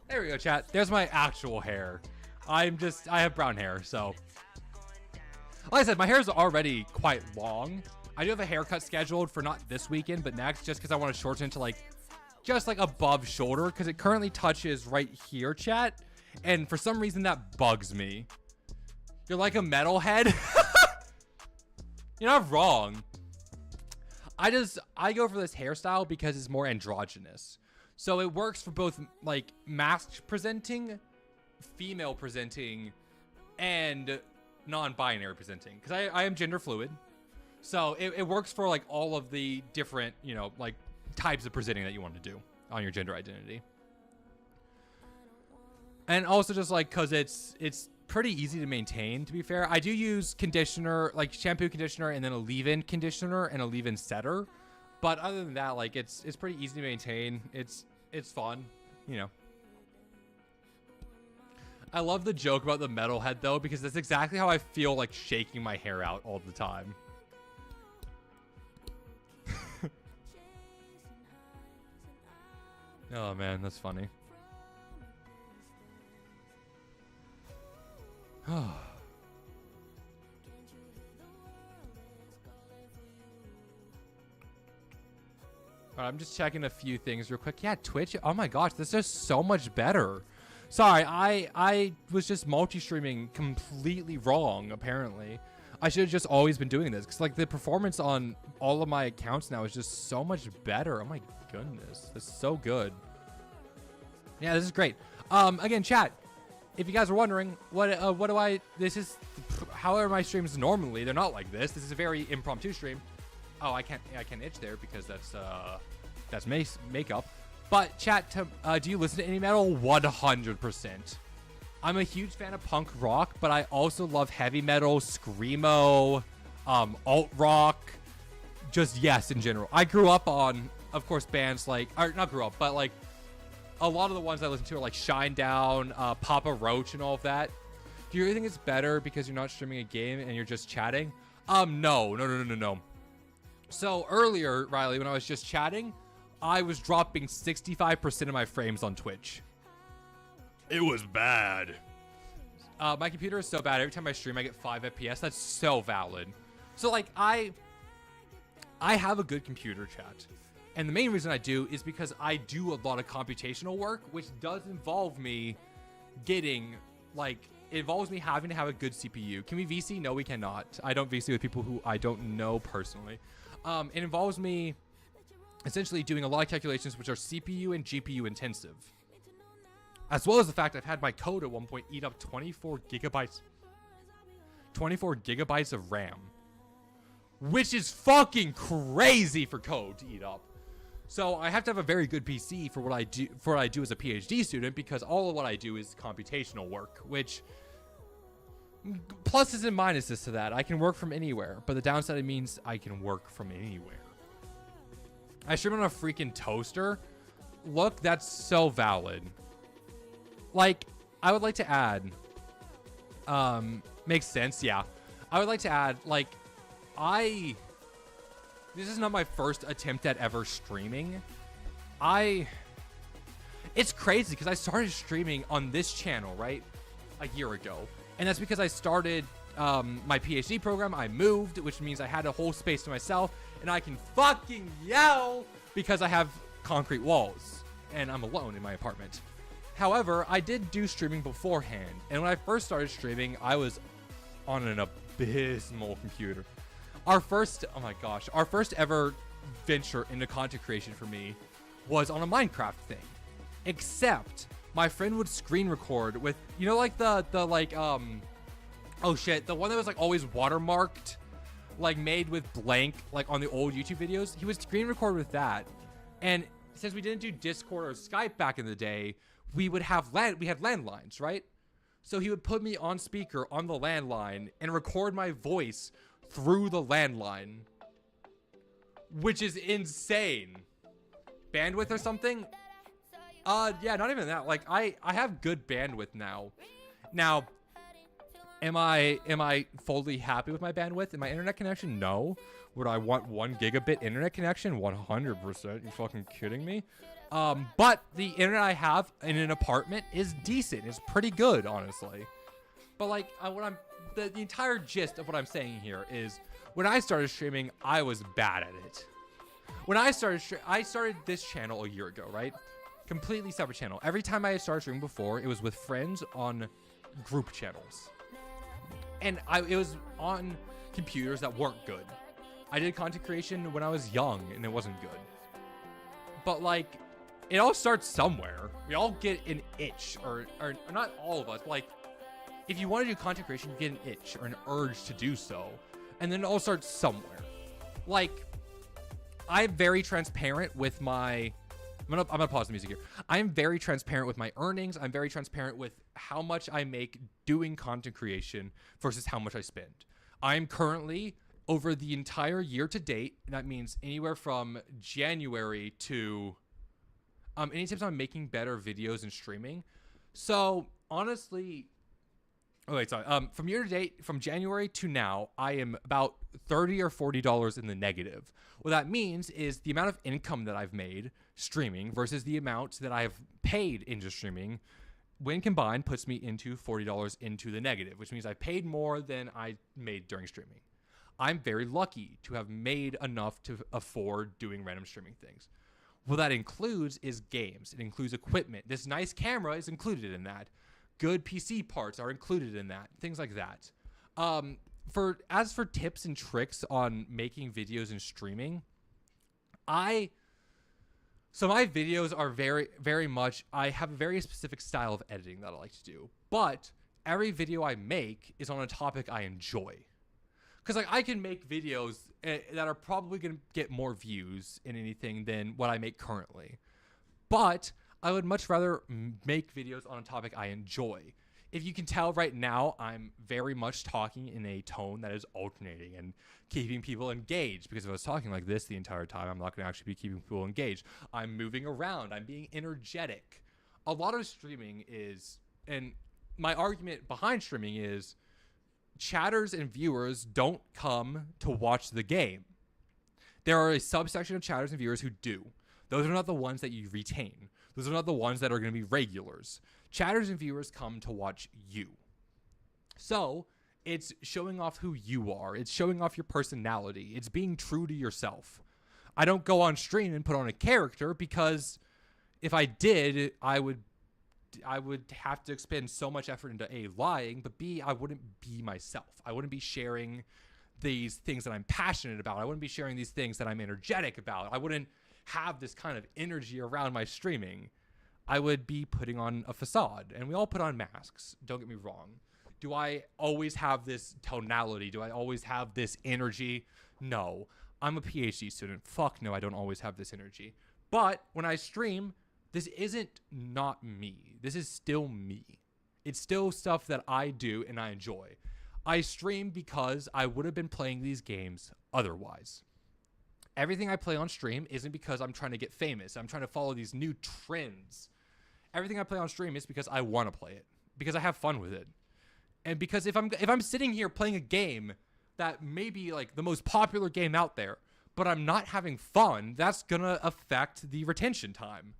There we go, chat. There's my actual hair. I have brown hair, so. Like I said, my hair is already quite long. I do have a haircut scheduled for not this weekend, but next, just because I want to shorten to like, just like above shoulder, because it currently touches right here, chat. And for some reason, that bugs me. You're like a metalhead. You're not wrong. I go for this hairstyle because it's more androgynous. So it works for both like masked presenting, female presenting, and non-binary presenting. Because I am gender fluid. So it works for like all of the different, you know, like types of presenting that you want to do on your gender identity. And also just like, cause it's pretty easy to maintain, to be fair. I do use conditioner, like shampoo, conditioner, and then a leave-in conditioner and a leave-in setter. But other than that, like it's pretty easy to maintain. It's fun, you know. I love the joke about the metalhead though, because that's exactly how I feel like shaking my hair out all the time. Oh man, that's funny. Alright, I'm just checking a few things real quick. Yeah, Twitch. Oh my gosh, this is so much better. Sorry, I was just multi-streaming completely wrong, apparently. I should have just always been doing this, because like the performance on all of my accounts now is just so much better. Oh my goodness, this is so good. Yeah, this is great. Again, chat, if you guys are wondering, how are my streams normally? They're not like this. This is a very impromptu stream. Oh, I can't itch there because that's makeup. But chat, do you listen to any metal? 100%. I'm a huge fan of punk rock, but I also love heavy metal, screamo, alt rock, just yes in general. I grew up on, of course, bands like, or not grew up, but like a lot of the ones I listen to are like Shinedown, Papa Roach, and all of that. Do you really think it's better because you're not streaming a game and you're just chatting? No. So earlier, Riley, when I was just chatting, I was dropping 65% of my frames on Twitch. It was bad. My computer is so bad. Every time I stream, I get 5 FPS. That's so valid. So like I have a good computer, chat. And the main reason I do is because I do a lot of computational work, which does involve me getting, like, it involves me having to have a good CPU. Can we VC? No, we cannot. I don't VC with people who I don't know personally. It involves me essentially doing a lot of calculations which are CPU and GPU intensive. As well as the fact I've had my code at one point eat up 24 gigabytes of RAM. Which is fucking crazy for code to eat up. So I have to have a very good PC for what I do as a PhD student, because all of what I do is computational work, which pluses and minuses to that. I can work from anywhere, but the downside, it means I can work from anywhere. I stream on a freaking toaster. Look, that's so valid. Like, I would like to add, makes sense, yeah. I would like to add, like, this is not my first attempt at ever streaming. It's crazy because I started streaming on this channel, right, a year ago. And that's because I started my PhD program. I moved, which means I had a whole space to myself, and I can fucking yell because I have concrete walls and I'm alone in my apartment. However, I did do streaming beforehand. And when I first started streaming, I was on an abysmal computer. Our first ever venture into content creation for me was on a Minecraft thing. Except my friend would screen record with, you know, like the oh shit, the one that was like always watermarked, like made with blank, like on the old YouTube videos. He would screen record with that. And since we didn't do Discord or Skype back in the day, we had landlines, right? So he would put me on speaker on the landline and record my voice through the landline, which is insane. Bandwidth or something? Yeah, not even that. Like, I have good bandwidth now. Now, am I fully happy with my bandwidth and my internet connection? No. Would I want 1 gigabit internet connection? 100%. You fucking kidding me? But the internet I have in an apartment is decent. It's pretty good, honestly. But like, the entire gist of what I'm saying here is, when I started streaming, I was bad at it. When I started this channel a year ago, right? Completely separate channel. Every time I had started streaming before, it was with friends on group channels. And it was on computers that weren't good. I did content creation when I was young, and it wasn't good. But like, it all starts somewhere. We all get an itch, or not all of us, but like, if you want to do content creation, you get an itch or an urge to do so. And then it all starts somewhere. Like, I'm very transparent with my... I'm gonna pause the music here. I'm very transparent with my earnings. I'm very transparent with how much I make doing content creation versus how much I spend. I'm currently, over the entire year to date, that means anywhere from January to... anytime I'm making better videos and streaming. So, honestly... Oh, wait, sorry. From year to date, from January to now, I am about $30 or $40 in the negative. What that means is the amount of income that I've made streaming versus the amount that I have paid into streaming, when combined, puts me into $40 into the negative, which means I paid more than I made during streaming. I'm very lucky to have made enough to afford doing random streaming things. What that includes is games. It includes equipment. This nice camera is included in that. Good PC parts are included in that. Things like that. As for tips and tricks on making videos and streaming, so my videos are very, very much, I have a very specific style of editing that I like to do. But every video I make is on a topic I enjoy. Because like, I can make videos that are probably going to get more views in anything than what I make currently. But I would much rather make videos on a topic I enjoy. If you can tell right now, I'm very much talking in a tone that is alternating and keeping people engaged. Because if I was talking like this the entire time, I'm not going to actually be keeping people engaged. I'm moving around. I'm being energetic. A lot of streaming is, and my argument behind streaming is, chatters and viewers don't come to watch the game. There are a subsection of chatters and viewers who do. Those are not the ones that you retain. Those are not the ones that are going to be regulars. Chatters and viewers come to watch you. So it's showing off who you are. It's showing off your personality. It's being true to yourself. I don't go on stream and put on a character because if I did, I would have to expend so much effort into A, lying, but B, I wouldn't be myself. I wouldn't be sharing these things that I'm passionate about. I wouldn't be sharing these things that I'm energetic about. I wouldn't have this kind of energy around my streaming. I would be putting on a facade, and we all put on masks. Don't get me wrong. Do I always have this tonality? Do I always have this energy? No. I'm a PhD student. Fuck no, I don't always have this energy. But when I stream, this isn't not me. This is still me. It's still stuff that I do and I enjoy. I stream because I would have been playing these games otherwise. Everything I play on stream isn't because I'm trying to get famous. I'm trying to follow these new trends. Everything I play on stream is because I want to play it, because I have fun with it. And because if I'm sitting here playing a game that may be like the most popular game out there, but I'm not having fun, that's going to affect the retention time.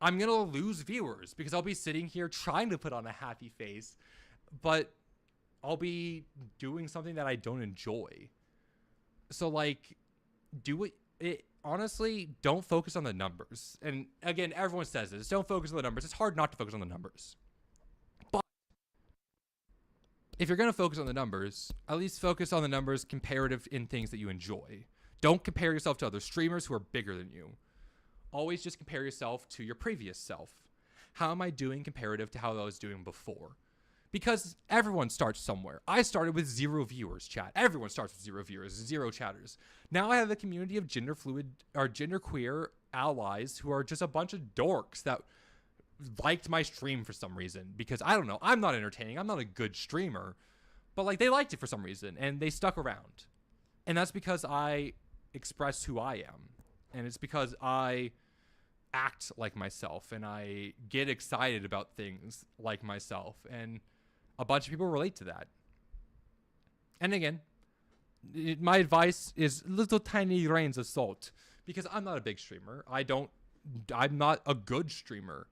I'm going to lose viewers because I'll be sitting here trying to put on a happy face, but I'll be doing something that I don't enjoy. So like, honestly, don't focus on the numbers. And again, everyone says this, don't focus on the numbers. It's hard not to focus on the numbers. But if you're going to focus on the numbers, at least focus on the numbers comparative in things that you enjoy. Don't compare yourself to other streamers who are bigger than you. Always just compare yourself to your previous self. How am I doing comparative to how I was doing before? Because everyone starts somewhere. I started with 0 viewers, chat. Everyone starts with 0 viewers, 0 chatters. Now I have a community of gender fluid or genderqueer allies who are just a bunch of dorks that liked my stream for some reason. Because I don't know, I'm not entertaining. I'm not a good streamer. But like, they liked it for some reason and they stuck around. And that's because I express who I am. And it's because I act like myself and I get excited about things like myself. And a bunch of people relate to that. And again, my advice is little tiny grains of salt, because I'm not a big streamer. I'm not a good streamer.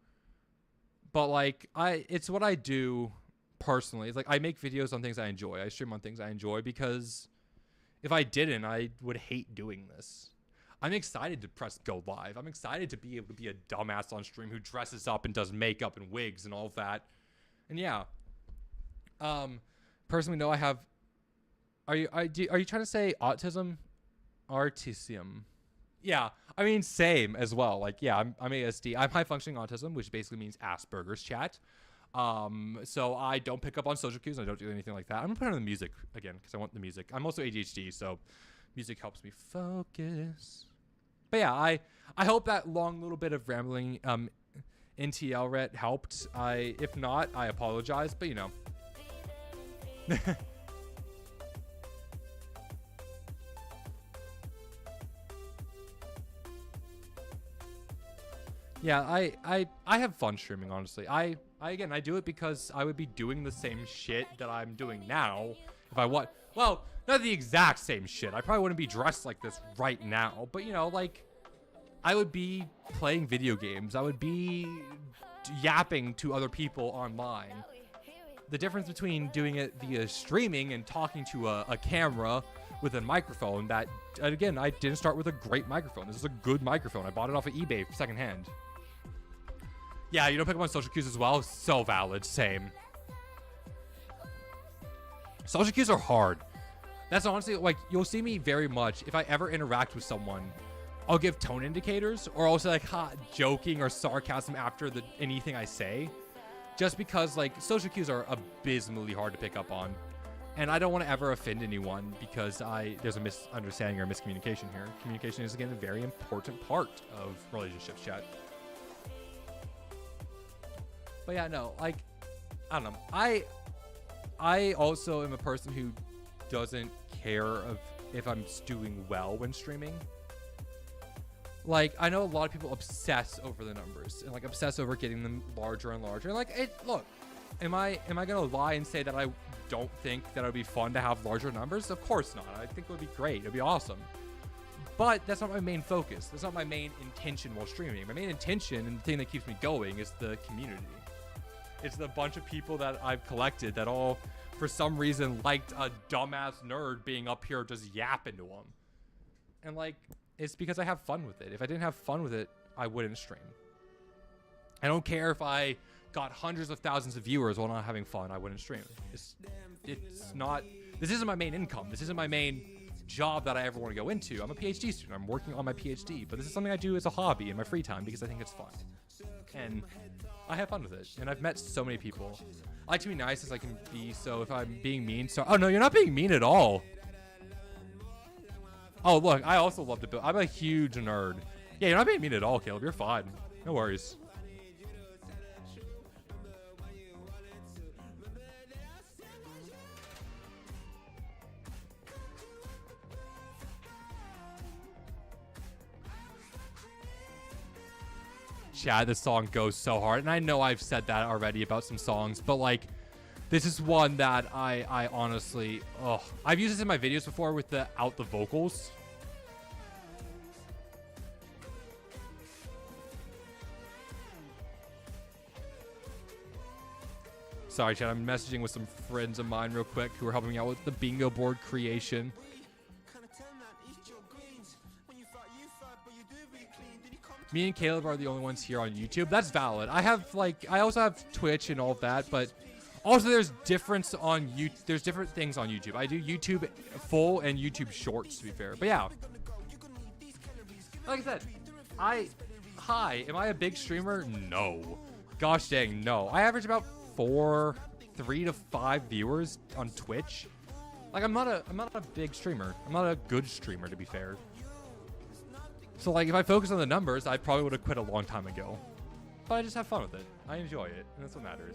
But like, it's what I do personally. It's like I make videos on things I enjoy. I stream on things I enjoy because if I didn't, I would hate doing this. I'm excited to press go live. I'm excited to be able to be a dumbass on stream who dresses up and does makeup and wigs and all of that. And yeah. Personally, no, I have. Are you trying to say autism? Artisium. Yeah, I mean same as well. Like yeah, I'm ASD. I'm high functioning autism, which basically means Asperger's, chat. So I don't pick up on social cues. I don't do anything like that. I'm gonna put on the music again because I want the music. I'm also ADHD, so music helps me focus. But yeah, I hope that long little bit of rambling NTL ret helped. If not, I apologize, but you know. Yeah, I have fun streaming, honestly. I do it because I would be doing the same shit that I'm doing now if I want. Well, not the exact same shit. I probably wouldn't be dressed like this right now, but you know, like I would be playing video games. I would be yapping to other people online. The difference between doing it via streaming and talking to a camera with a microphone that, again, I didn't start with a great microphone. This is a good microphone. I bought it off of eBay secondhand. Yeah, you don't pick up on social cues as well? So valid. Same. Social cues are hard. That's honestly, like, you'll see me very much, if I ever interact with someone, I'll give tone indicators, or I'll say, like, joking or sarcasm after anything I say. Just because, like, social cues are abysmally hard to pick up on. And I don't want to ever offend anyone because there's a misunderstanding or miscommunication here. Communication is, again, a very important part of relationships, chat. But yeah, no, like, I don't know. I also am a person who doesn't care if I'm doing well when streaming. Like, I know a lot of people obsess over the numbers and like obsess over getting them larger and larger. Like, look, am I gonna lie and say that I don't think that it would be fun to have larger numbers? Of course not. I think it would be great. It'd be awesome. But that's not my main focus. That's not my main intention while streaming. My main intention and the thing that keeps me going is the community. It's the bunch of people that I've collected that all for some reason liked a dumbass nerd being up here just yapping to him. And like, it's because I have fun with it. If I didn't have fun with it, I wouldn't stream. I don't care if I got hundreds of thousands of viewers while not having fun, I wouldn't stream. It's not, this isn't my main income. This isn't my main job that I ever want to go into. I'm a PhD student. I'm working on my PhD, but this is something I do as a hobby in my free time because I think it's fun. And I have fun with it. And I've met so many people. I like to be nice as I can be, so if I'm being mean, so, oh no, you're not being mean at all. Oh, look, I also love to build. I'm a huge nerd. Yeah, you're not being mean at all, Caleb. You're fine. No worries. Chad, this song goes so hard. And I know I've said that already about some songs, but like, this is one that I honestly, I've used this in my videos before with the vocals. Sorry, Chad, I'm messaging with some friends of mine real quick who are helping me out with the bingo board creation. Me and Caleb are the only ones here on YouTube. That's valid. I also have Twitch and all of that, but also there's difference on YouTube. There's different things on YouTube. I do YouTube full and YouTube shorts, to be fair. But yeah, like I said, hi, am I a big streamer? No. Gosh dang, no. I average about 3 to 5 viewers on Twitch. Like I'm not a big streamer. I'm not a good streamer, to be fair. So like if I focus on the numbers, I probably would have quit a long time ago. But I just have fun with it. I enjoy it, and that's what matters.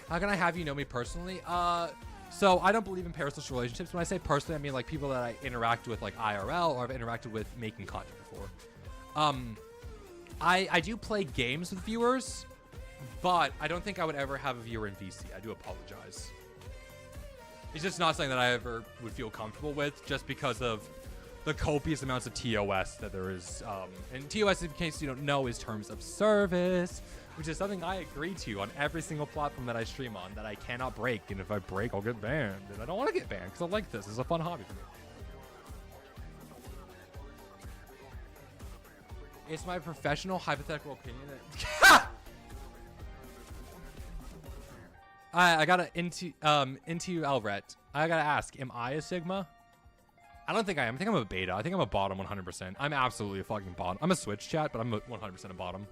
How can I have you know me personally? So I don't believe in parasocial relationships. When I say personally, I mean like people that I interact with like IRL or I've interacted with making content before. I do play games with viewers, but I don't think I would ever have a viewer in VC. I do apologize. It's just not something that I ever would feel comfortable with just because of the copious amounts of TOS that there is. And TOS, in case you don't know, is terms of service, which is something I agree to on every single platform that I stream on that I cannot break. And if I break, I'll get banned. And I don't want to get banned because I like this. It's a fun hobby for me. It's my professional hypothetical opinion that... I got into Elret. I gotta ask, am I a Sigma? I don't think I am. I think I'm a beta. I think I'm a bottom 100%. I'm absolutely a fucking bottom. I'm a Switch chat, but I'm 100% a bottom.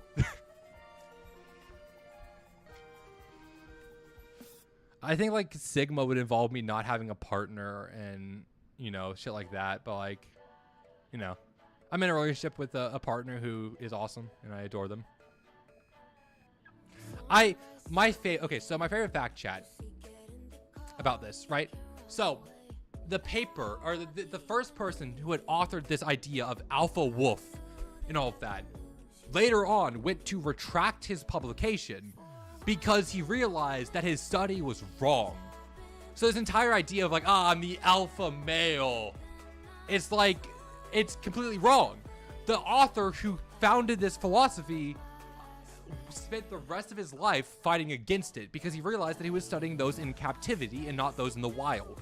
I think like Sigma would involve me not having a partner and, you know, shit like that. But like, you know, I'm in a relationship with a partner who is awesome and I adore them. Okay, so my favorite fact, chat, about this, right? So the paper, or the first person who had authored this idea of alpha wolf and all of that, later on went to retract his publication because he realized that his study was wrong. So this entire idea of like, I'm the alpha male, it's like, it's completely wrong. The author who founded this philosophy spent the rest of his life fighting against it because he realized that he was studying those in captivity and not those in the wild,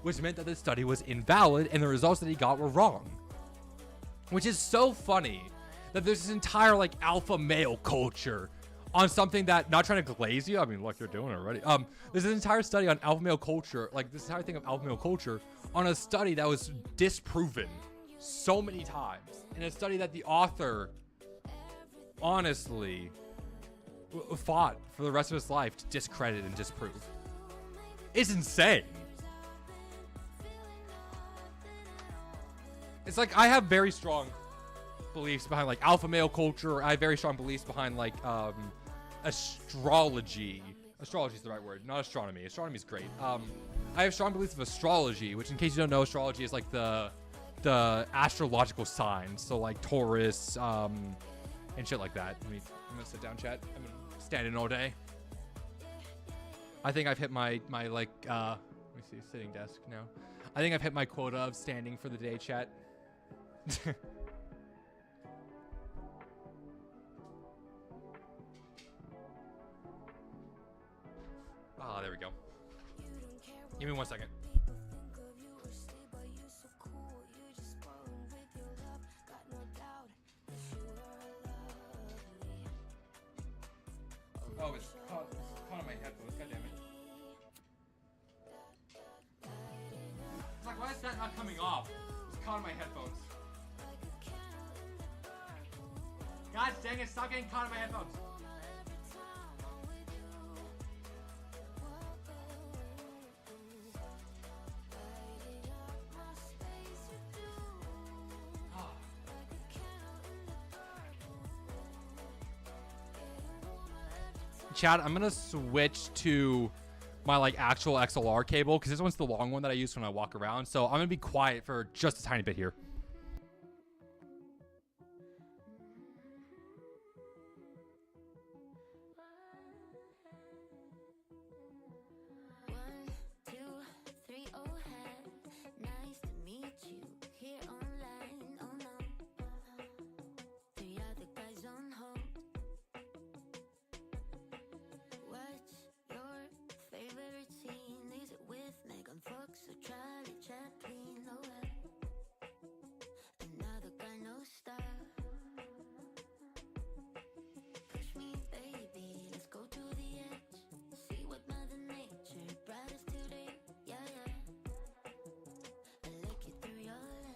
which meant that the study was invalid and the results that he got were wrong. Which is so funny that there's this entire like alpha male culture on something that, not trying to glaze you, I mean, look, you're doing it already. There's an entire study on alpha male culture, like this entire thing of alpha male culture on a study that was disproven so many times, in a study that the author honestly fought for the rest of his life to discredit and disprove. It's insane. It's like I have very strong beliefs behind like alpha male culture. I have very strong beliefs behind like astrology. Astrology is the right word, not astronomy. Astronomy is great. I have strong beliefs of astrology, which in case you don't know, astrology is like the astrological signs. So like Taurus, and shit like that. I'm gonna sit down, chat. I've been standing all day. I think I've hit my like let me see, sitting desk now. I think I've hit my quota of standing for the day, chat. Give me 1 second. Oh, it's caught on my headphones. God damn it. It's like, why is that not coming off? It's caught on my headphones. God dang it, stop getting caught on my headphones. Chat, I'm gonna switch to my like actual XLR cable because this one's the long one that I use when I walk around. So I'm gonna be quiet for just a tiny bit here.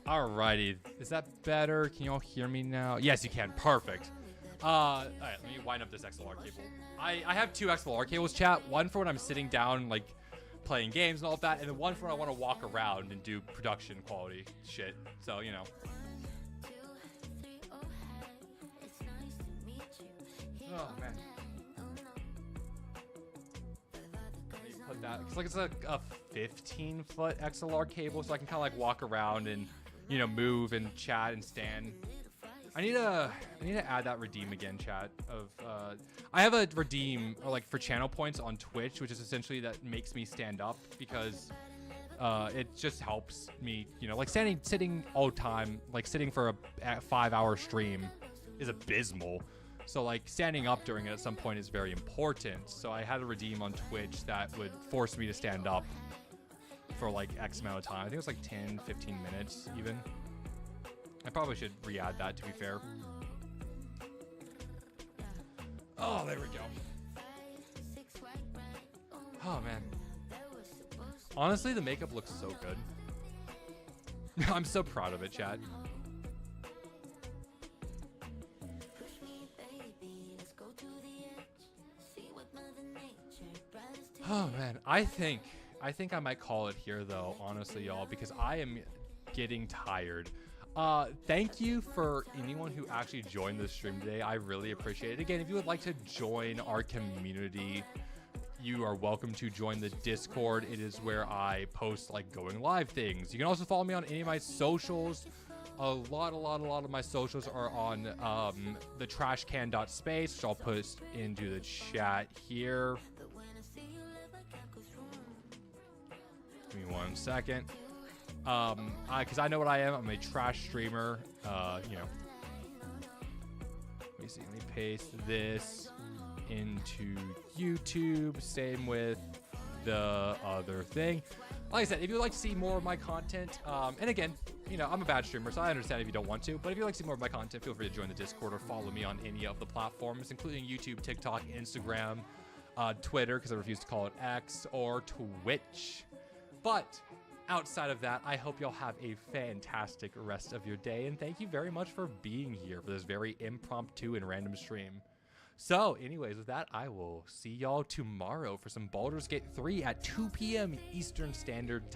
Alrighty, is that better? Can y'all hear me now? Yes, you can. Perfect. All right, let me wind up this XLR cable. I have two XLR cables, chat. One for when I'm sitting down, like playing games and all of that, and then one for when I want to walk around and do production quality shit. So you know. Oh man. Let me put that. It's like it's a 15-foot XLR cable, so I can kind of like walk around and, you know, move and chat and stand. I need to add that redeem again, chat. I have a redeem or like for channel points on Twitch, which is essentially that makes me stand up because it just helps me, you know, like sitting all the time, like sitting for a 5-hour stream is abysmal. So like standing up during it at some point is very important. So I had a redeem on Twitch that would force me to stand up for like X amount of time. I think it was like 10, 15 minutes even. I probably should re-add that, to be fair. Oh, there we go. Oh, man. Honestly, the makeup looks so good. I'm so proud of it, chat. Oh, man. I think I might call it here, though, honestly, y'all, because I am getting tired. Thank you for anyone who actually joined this stream today. I really appreciate it. Again, if you would like to join our community, you are welcome to join the Discord. It is where I post like going live things. You can also follow me on any of my socials. A lot of my socials are on the trashcan.space, which I'll post into the chat here. Give me 1 second. Because I know what I am. I'm a trash streamer. You know. Let me see. Let me paste this into YouTube. Same with the other thing. Like I said, if you would like to see more of my content, and again, you know, I'm a bad streamer, so I understand if you don't want to. But if you'd like to see more of my content, feel free to join the Discord or follow me on any of the platforms, including YouTube, TikTok, Instagram, Twitter, because I refuse to call it X, or Twitch. But outside of that, I hope y'all have a fantastic rest of your day, and thank you very much for being here for this very impromptu and random stream. So, anyways, with that, I will see y'all tomorrow for some Baldur's Gate 3 at 2 p.m. Eastern Standard Time.